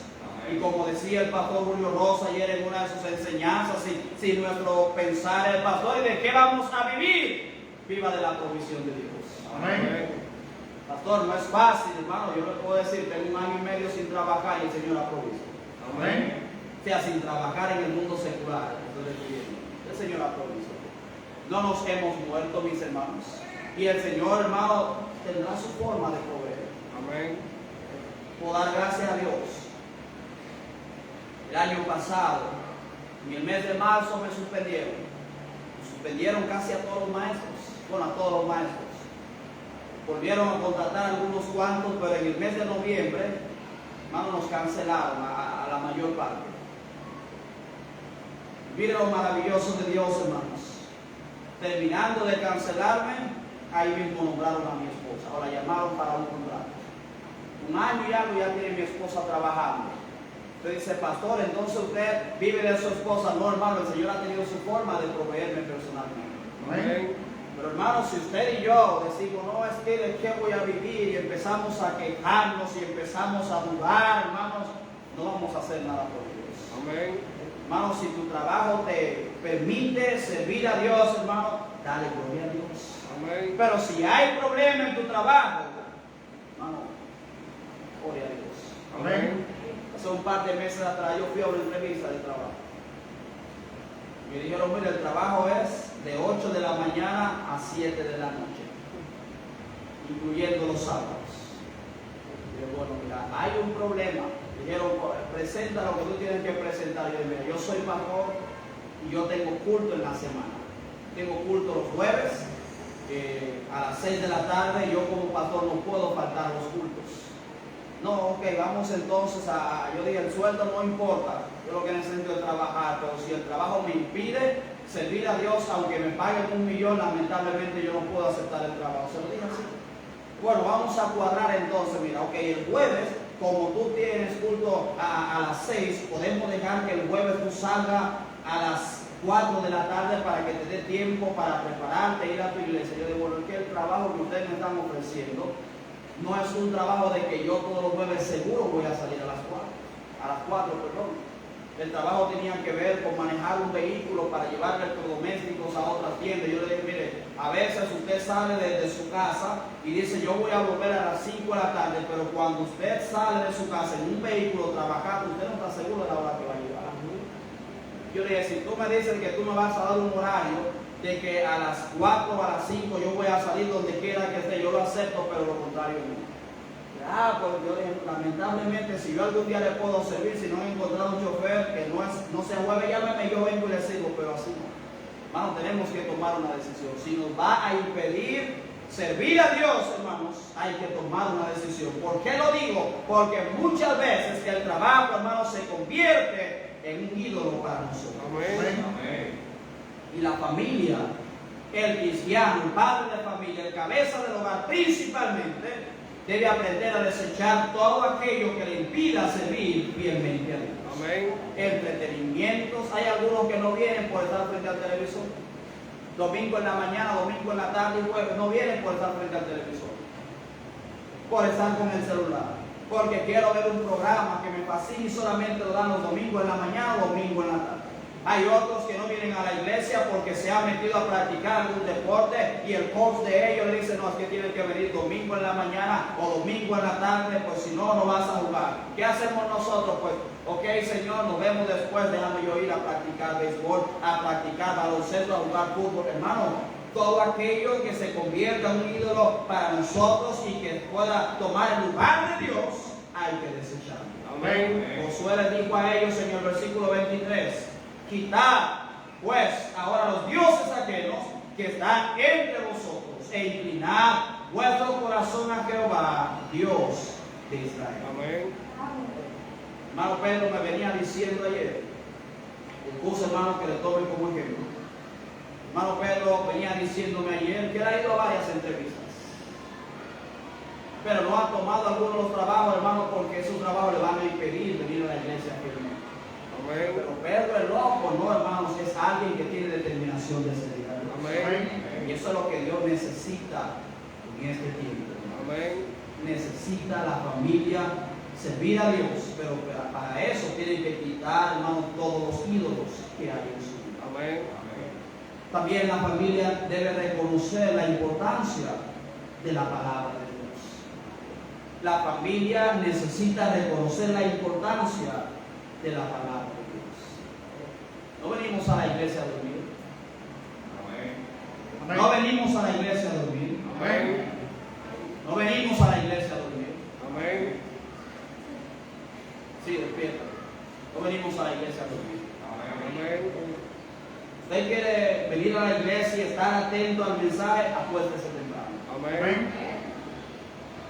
Speaker 2: Y como decía el pastor Julio Rosa ayer en una de sus enseñanzas, si nuestro pensar es: pastor, ¿y de qué vamos a vivir? Viva de la provisión de Dios.
Speaker 3: Amén.
Speaker 2: Pastor, no es fácil, hermano. Yo le puedo decir, tengo 1 año y medio sin trabajar y el Señor ha provisto.
Speaker 1: Amén.
Speaker 2: O sea, sin trabajar en el mundo secular. El Señor ha provisto. No nos hemos muerto, mis hermanos. Y el Señor, hermano, tendrá su forma de proveer.
Speaker 3: Amén.
Speaker 2: Por dar gracias a Dios. El año pasado, en el mes de marzo, me suspendieron. Suspendieron casi a todos los maestros. Bueno, a todos los maestros. Volvieron a contratar a algunos cuantos, pero en el mes de noviembre, hermano, nos cancelaron a la mayor parte. Miren lo maravilloso de Dios, hermanos. Terminando de cancelarme, ahí mismo nombraron a mi esposa. Ahora llamaron para un contrato. 1 año y algo ya tiene mi esposa trabajando. Usted dice, pastor, entonces usted vive de su esposa. No, hermano, el Señor ha tenido su forma de proveerme personalmente.
Speaker 3: Amén.
Speaker 2: Pero hermano, si usted y yo decimos, no, es que de qué voy a vivir, y empezamos a quejarnos y empezamos a dudar, hermanos, no vamos a hacer nada por Dios.
Speaker 3: Amén.
Speaker 2: Hermano, si tu trabajo te permite servir a Dios, hermano, dale gloria a Dios.
Speaker 3: Amén.
Speaker 2: Pero si hay problema en tu trabajo, hermano, gloria a Dios.
Speaker 1: Amén.
Speaker 2: Hace un par de meses atrás yo fui a una entrevista de trabajo. Me dijeron, mira, el trabajo es de 8 de la mañana a 7 de la noche, incluyendo los sábados. Y yo, bueno, mira, hay un problema. Dijeron, presenta lo que tú tienes que presentar. Yo dije, mira, yo soy pastor y yo tengo culto en la semana. Tengo culto los jueves a las 6 de la tarde. Yo como pastor no puedo faltar los cultos. No, ok, vamos entonces yo dije, el sueldo no importa, yo lo que necesito es trabajar, pero si el trabajo me impide servir a Dios, aunque me paguen 1 millón, lamentablemente yo no puedo aceptar el trabajo. Se lo dije así. Bueno, vamos a cuadrar entonces, mira, ok, el jueves, como tú tienes culto a las 6, podemos dejar que el jueves tú salgas a las 4 de la tarde para que te dé tiempo para prepararte, ir a tu iglesia. Yo digo, bueno, es que el trabajo que ustedes me están ofreciendo no es un trabajo de que yo todos los jueves seguro voy a salir a las 4, perdón. El trabajo tenía que ver con manejar un vehículo para llevar electrodomésticos a otras tiendas. Yo le dije, mire, a veces usted sale desde su casa y dice, yo voy a volver a las 5 de la tarde, pero cuando usted sale de su casa en un vehículo trabajando, usted no está seguro de la hora que va a llegar. Yo le dije, si tú me dices que tú me vas a dar un horario de que a las 4 o a las 5 yo voy a salir donde quiera que esté, yo lo acepto, pero lo contrario no. Pues yo dije, lamentablemente, si yo algún día le puedo servir, si no he encontrado un chofer que no sea jueves, llámeme, yo vengo y le sirvo, pero así no. Hermano, tenemos que tomar una decisión. Si nos va a impedir servir a Dios, hermanos, hay que tomar una decisión. ¿Por qué lo digo? Porque muchas veces el trabajo, hermanos, se convierte en un ídolo para nosotros.
Speaker 3: Amén. Amén.
Speaker 2: Y la familia, el cristiano, el padre de familia, el cabeza del hogar principalmente, debe aprender a desechar todo aquello que le impida servir fielmente a Dios.
Speaker 3: Amén.
Speaker 2: Entretenimientos, hay algunos que no vienen por estar frente al televisor. Domingo en la mañana, domingo en la tarde y jueves no vienen por estar frente al televisor. Por estar con el celular. Porque quiero ver un programa que me fascina y solamente lo dan los domingos en la mañana o domingo en la tarde. Hay otros que no vienen a la iglesia porque se han metido a practicar algún deporte y el coach de ellos le dice, no, es que tienen que venir domingo en la mañana o domingo en la tarde, pues si no, no vas a jugar. ¿Qué hacemos nosotros? Pues, ok, Señor, nos vemos después, déjame yo ir a practicar béisbol, a practicar baloncesto, a jugar fútbol. Hermano, todo aquello que se convierta en un ídolo para nosotros y que pueda tomar el lugar de Dios, hay que desecharlo.
Speaker 3: Amén.
Speaker 2: Josué les dijo a ellos en el versículo 23, quitad pues ahora los dioses ajenos que están entre vosotros e inclinad vuestro corazón a Jehová, Dios de Israel.
Speaker 3: Amén.
Speaker 2: Hermano Pedro me venía diciendo ayer, puse hermano que le tomen como ejemplo. Hermano Pedro venía diciéndome ayer que él ha ido a varias entrevistas, pero no ha tomado algunos de los trabajos, hermano, porque esos trabajos le van a impedir venir a la iglesia fielmente.
Speaker 3: Amén.
Speaker 2: Pero Pedro es loco, no, hermanos, es alguien que tiene determinación de servir a Dios.
Speaker 3: Amén.
Speaker 2: Y eso es lo que Dios necesita en este tiempo.
Speaker 3: Amén.
Speaker 2: Necesita la familia servir a Dios, pero para eso tienen que quitar, hermanos, todos los ídolos que hay en su vida.
Speaker 3: Amén.
Speaker 2: También la familia debe reconocer la importancia de la palabra de Dios. La familia necesita reconocer la importancia de la palabra de Dios. No venimos a la iglesia a dormir. No venimos a la iglesia a dormir.
Speaker 3: Amén.
Speaker 2: No venimos a la iglesia a dormir.
Speaker 3: Amén.
Speaker 2: Sí, despierta. No venimos a la iglesia a dormir.
Speaker 3: Amén.
Speaker 2: Usted quiere venir a la iglesia y estar atento al mensaje, acuéstese temprano.
Speaker 3: Amén.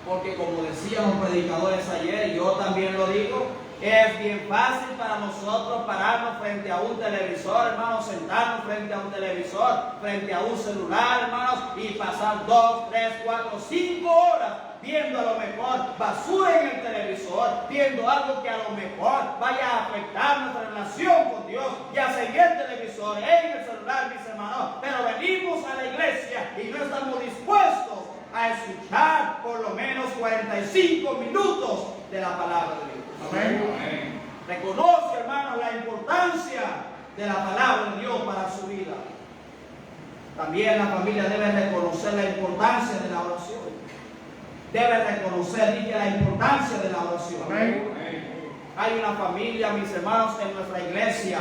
Speaker 2: Porque como decían los predicadores ayer, y yo también lo digo, es bien fácil para nosotros pararnos frente a un televisor, hermanos, sentarnos frente a un televisor, frente a un celular, hermanos, y pasar 2, 3, 4, 5 horas viendo a lo mejor basura en el televisor, viendo algo que a lo mejor vaya a afectar nuestra relación con Dios, ya sea en el televisor, en el celular, mis hermanos. Pero venimos a la iglesia y no estamos dispuestos a escuchar por lo menos 45 minutos de la palabra de Dios.
Speaker 3: Amén.
Speaker 2: Reconoce, hermanos, la importancia de la palabra de Dios para su vida. También la familia debe reconocer la importancia de la oración. Debe reconocer, dije, la importancia de la oración.
Speaker 3: Amén.
Speaker 2: Hay una familia, mis hermanos, en nuestra iglesia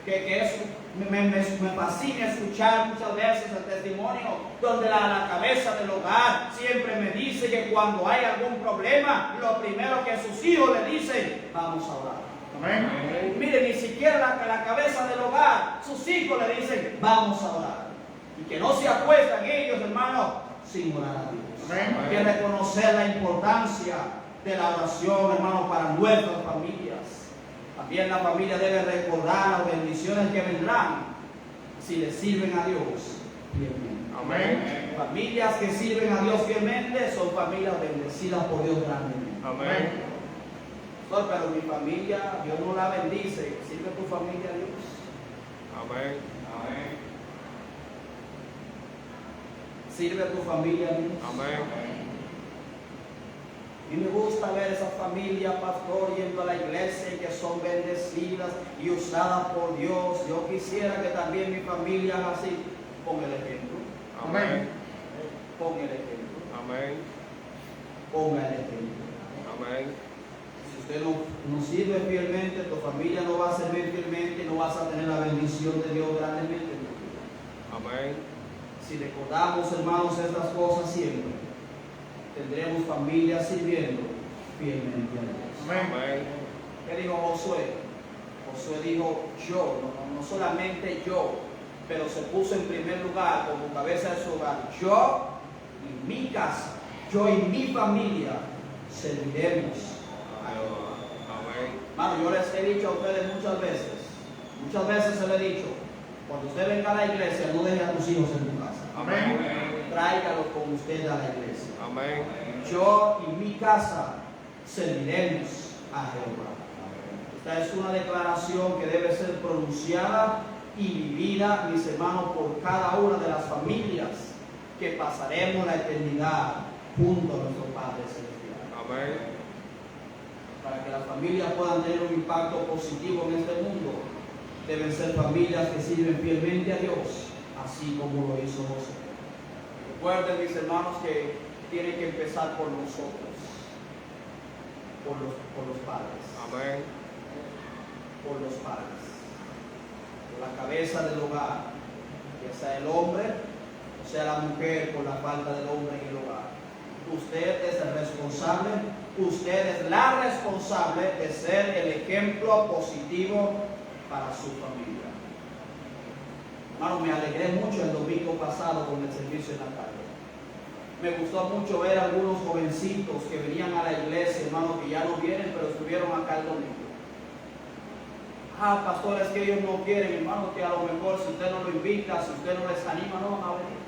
Speaker 2: que es, me fascina escuchar muchas veces el testimonio donde la cabeza del hogar siempre me dice que cuando hay algún problema, lo primero que sus hijos le dicen, vamos a orar.
Speaker 3: Amén.
Speaker 2: Mire, ni siquiera la cabeza del hogar, sus hijos le dicen, vamos a orar. Y que no se acuestan ellos, hermanos, sin orar a Dios.
Speaker 3: Amén.
Speaker 2: Hay que reconocer la importancia de la oración, hermanos, para nuestras familias. También la familia debe recordar las bendiciones que vendrán si le sirven a Dios fielmente.
Speaker 3: Amén.
Speaker 2: Familias que sirven a Dios fielmente son familias bendecidas por Dios grandemente.
Speaker 3: Amén.
Speaker 2: Pastor, pero mi familia, Dios no la bendice. ¿Sirve tu familia a Dios?
Speaker 3: Amén.
Speaker 2: ¿Sirve tu familia a Dios?
Speaker 3: Amén.
Speaker 2: Y me gusta ver esa familia, pastor, yendo a la iglesia y que son bendecidas y usadas por Dios. Yo quisiera que también mi familia haga así. Pon el ejemplo.
Speaker 3: Amén.
Speaker 2: Pon el ejemplo.
Speaker 3: Amén.
Speaker 2: Ponga el ejemplo.
Speaker 3: Amén.
Speaker 2: Si usted no sirve fielmente, tu familia no va a servir fielmente, no vas a tener la bendición de Dios grandemente en tu vida.
Speaker 3: Amén.
Speaker 2: Si recordamos, hermanos, estas cosas siempre, tendremos familias sirviendo fielmente a Dios.
Speaker 3: Amén.
Speaker 2: ¿Qué dijo Josué? Josué dijo, yo, no solamente yo, pero se puso en primer lugar como cabeza de su hogar. Yo y mi casa, yo y mi familia serviremos a Jehová.
Speaker 3: Amén.
Speaker 2: Hermano, yo les he dicho a ustedes muchas veces se lo he dicho, cuando usted venga a la iglesia, no deje a tus hijos en tu casa.
Speaker 3: Amén.
Speaker 2: Tráigalos con usted a la iglesia.
Speaker 3: Amén.
Speaker 2: Yo y mi casa serviremos a Jehová. Esta es una declaración que debe ser pronunciada y vivida, mis hermanos, por cada una de las familias que pasaremos la eternidad junto a nuestro Padre Celestial.
Speaker 3: Amén.
Speaker 2: Para que las familias puedan tener un impacto positivo en este mundo, deben ser familias que sirven fielmente a Dios, así como lo hizo José. Recuerden, mis hermanos, que tiene que empezar por nosotros, por los padres.
Speaker 3: Amén.
Speaker 2: Por los padres, por la cabeza del hogar, ya sea el hombre o sea la mujer, por la falta del hombre en el hogar. Usted es el responsable, usted es la responsable de ser el ejemplo positivo para su familia. Hermano, me alegré mucho el domingo pasado con el servicio en la tarde. Me gustó mucho ver a algunos jovencitos que venían a la iglesia, hermano, que ya no vienen, pero estuvieron acá el domingo. Ah, pastor, es que ellos no quieren, hermano, que a lo mejor si usted no lo invita, si usted no les anima, no van a venir.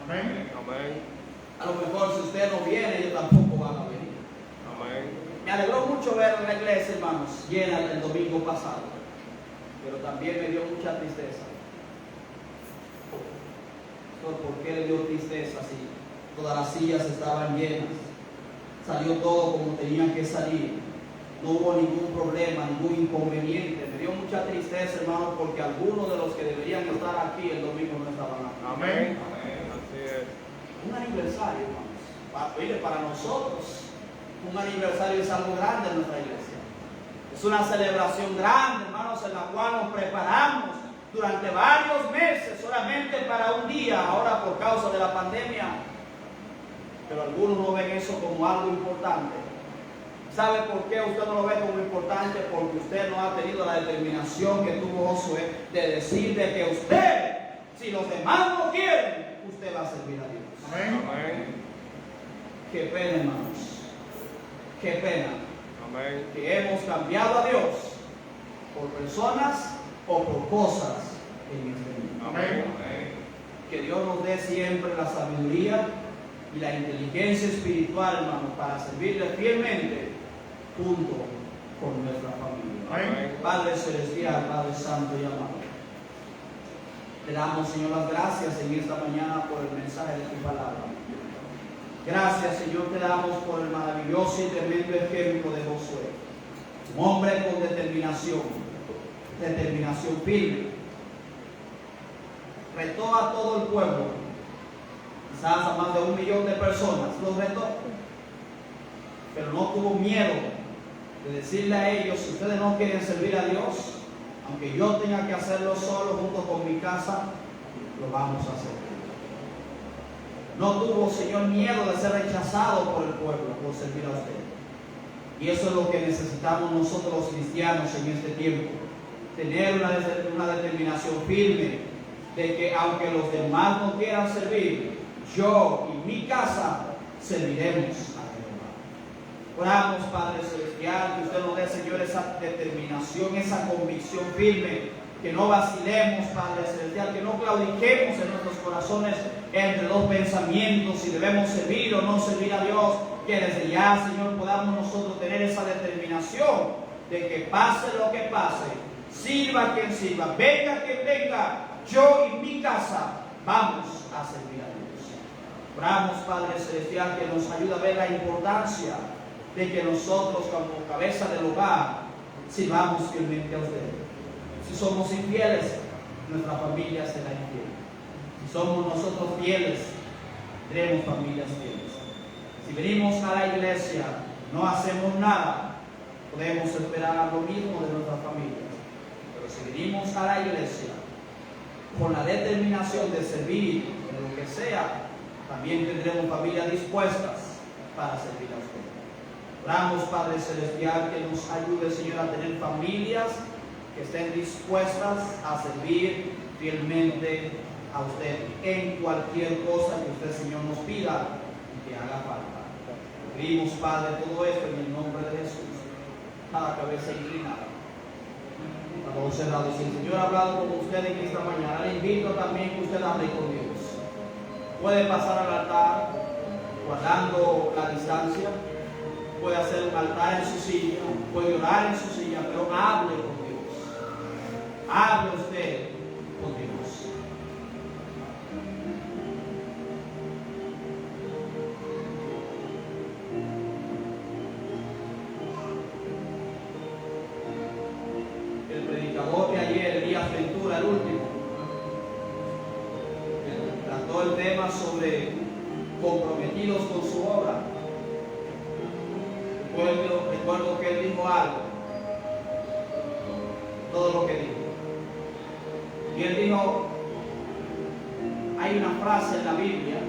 Speaker 3: Amén. Amén.
Speaker 2: A lo mejor si usted no viene, ellos tampoco van a venir.
Speaker 3: Amén.
Speaker 2: Me alegró mucho ver la iglesia, hermanos, llena el domingo pasado, pero también me dio mucha tristeza. ¿Por qué le dio tristeza si todas las sillas estaban llenas? Salió todo como tenían que salir. No hubo ningún problema, ningún inconveniente. Me dio mucha tristeza, hermano, porque algunos de los que deberían estar aquí el domingo no estaban aquí.
Speaker 3: Amén. Así es.
Speaker 2: Un aniversario, hermanos. para nosotros, un aniversario es algo grande en nuestra iglesia. Es una celebración grande, hermanos, en la cual nos preparamos durante varios meses solamente para un día, ahora por causa de la pandemia. Pero algunos no ven eso como algo importante. ¿Sabe por qué usted no lo ve como importante? Porque usted no ha tenido la determinación que tuvo Josué de decir de que usted, si los demás no quieren, usted va a servir a Dios.
Speaker 3: Amén.
Speaker 2: Qué pena, hermanos. Qué pena.
Speaker 3: Amén.
Speaker 2: Que hemos cambiado a Dios por personas o por cosas en este mundo.
Speaker 3: Amén.
Speaker 2: Que Dios nos dé siempre la sabiduría y la inteligencia espiritual, hermanos, para servirle fielmente junto con nuestra familia.
Speaker 3: Amén.
Speaker 2: Padre Celestial, Padre Santo y amado, le damos, Señor, las gracias en esta mañana por el mensaje de tu palabra. Gracias, Señor, te damos por el maravilloso y tremendo ejemplo de Josué. Un hombre con determinación firme. Retó a todo el pueblo, quizás a más de 1 millón de personas, los retó. Pero no tuvo miedo de decirle a ellos: si ustedes no quieren servir a Dios, aunque yo tenga que hacerlo solo junto con mi casa, lo vamos a hacer. No tuvo, Señor, miedo de ser rechazado por el pueblo por servir a usted. Y eso es lo que necesitamos nosotros los cristianos en este tiempo. Tener una determinación firme de que aunque los demás no quieran servir, yo y mi casa serviremos a Jehová. Oramos, Padre Celestial, que usted nos dé, Señor, esa determinación, esa convicción firme, que no vacilemos, Padre Celestial, que no claudiquemos en nuestros corazones entre dos pensamientos, si debemos servir o no servir a Dios, que desde ya, Señor, podamos nosotros tener esa determinación de que pase lo que pase, sirva quien sirva, venga quien venga, yo y mi casa vamos a servir a Dios. Oramos, Padre Celestial, que nos ayude a ver la importancia de que nosotros, como cabeza del hogar, sirvamos fielmente a usted. Si somos infieles, nuestra familia será infiel. Si somos nosotros fieles, tendremos familias fieles. Si venimos a la iglesia, no hacemos nada, podemos esperar lo mismo de nuestras familias. Pero si venimos a la iglesia con la determinación de servir en lo que sea, también tendremos familias dispuestas para servir a usted. Oramos, Padre Celestial, que nos ayude, Señor, a tener familias que estén dispuestas a servir fielmente a usted en cualquier cosa que usted, Señor, nos pida y que haga falta. Pedimos, Padre, todo esto en el nombre de Jesús. Cada cabeza inclinada, cada ojos cerrados. Si el Señor ha hablado con usted en esta mañana, le invito también que usted hable con Dios. Puede pasar al altar guardando la distancia, puede hacer un altar en su silla, puede orar en su silla, pero hable con Dios. Hable usted con Dios. El predicador de ayer, Elías Ventura, el último, trató el tema sobre comprometidos con su obra. Recuerdo que él dijo algo, todo lo que dijo. Y él dijo, hay una frase en la Biblia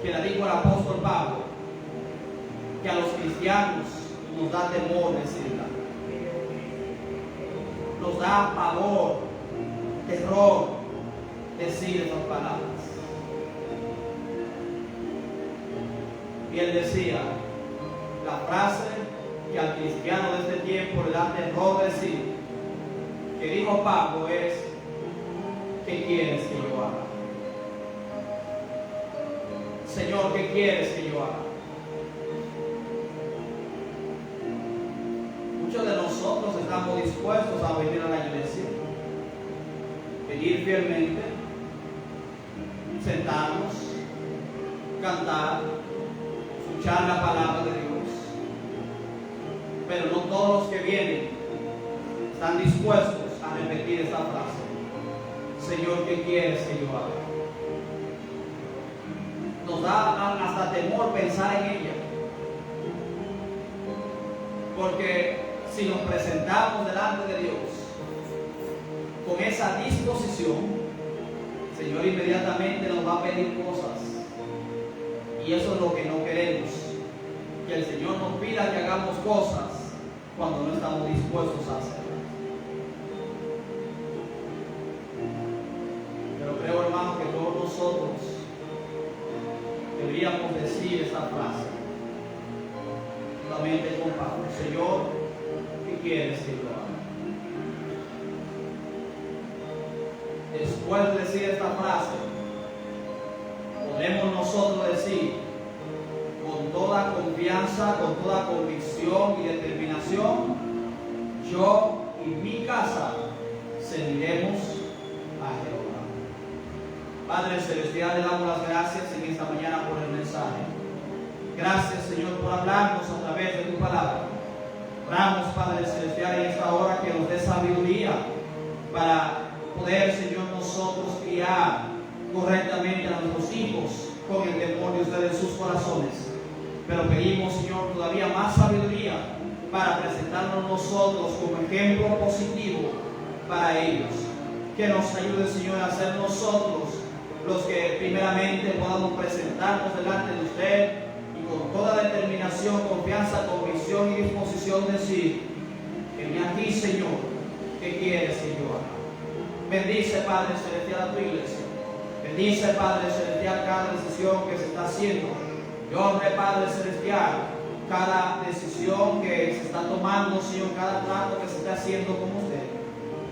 Speaker 2: que la dijo el apóstol Pablo, que a los cristianos nos da temor decirla. Nos da pavor, terror decir esas palabras. Y él decía, la frase que al cristiano de este tiempo le da terror decir, que dijo Pablo, es: ¿qué quieres que yo haga? Señor, ¿qué quieres que yo haga? Muchos de nosotros estamos dispuestos a venir a la iglesia, venir fielmente, sentarnos, cantar, escuchar la palabra de Dios. Pero no todos los que vienen están dispuestos a repetir esta frase: Señor, ¿qué quieres que yo haga? Nos da hasta temor pensar en ella. Porque si nos presentamos delante de Dios con esa disposición, el Señor inmediatamente nos va a pedir cosas. Y eso es lo que no queremos. Que el Señor nos pida que hagamos cosas cuando no estamos dispuestos a hacerlas. Pero creo, hermano, que todos nosotros deberíamos decir esta frase solamente con Pablo: Señor, ¿qué quieres que yo haga? Después de decir esta frase, podemos nosotros decir con toda confianza, con toda convicción y determinación: yo y mi casa serviremos a Jehová. Padre Celestial, le damos las gracias en esta mañana por el mensaje. Gracias, Señor, por hablarnos a través de tu palabra. Oramos, Padre Celestial, en esta hora que nos dé sabiduría para poder, Señor, nosotros criar correctamente a nuestros hijos con el temor de usted en sus corazones. Pero pedimos, Señor, todavía más sabiduría para presentarnos nosotros como ejemplo positivo para ellos. Que nos ayude, Señor, a ser nosotros los que primeramente podamos presentarnos delante de usted y con toda determinación, confianza, convicción y disposición decir: heme aquí, Señor, ¿qué quieres que yo haga? Bendice, Padre Celestial, a tu iglesia. Bendice, Padre Celestial, cada decisión que se está haciendo. Y honre, Padre Celestial, cada decisión que se está tomando, Señor, cada trato que se está haciendo con usted.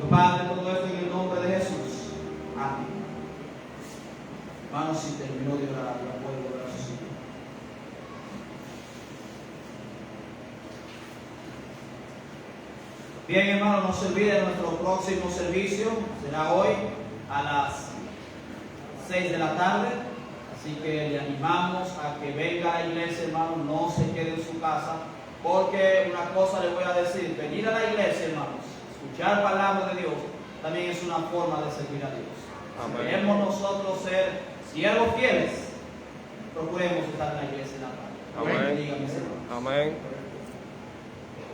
Speaker 2: Padre, todo esto en el nombre de Jesús. Amén. Hermanos, si terminó de orar, ya puede orar su sitio. Bien, hermanos, no se olviden, nuestro próximo servicio será hoy a las 6 de la tarde. Así que le animamos a que venga a la iglesia, hermanos, no se quede en su casa. Porque una cosa le voy a decir: venir a la iglesia, hermanos, escuchar palabra de Dios, también es una forma de servir a Dios. Si queremos nosotros ser siervos fieles, procuremos estar en la iglesia en la tarde.
Speaker 3: Amén.
Speaker 2: Bendiga, mis hermanos.
Speaker 3: Amén.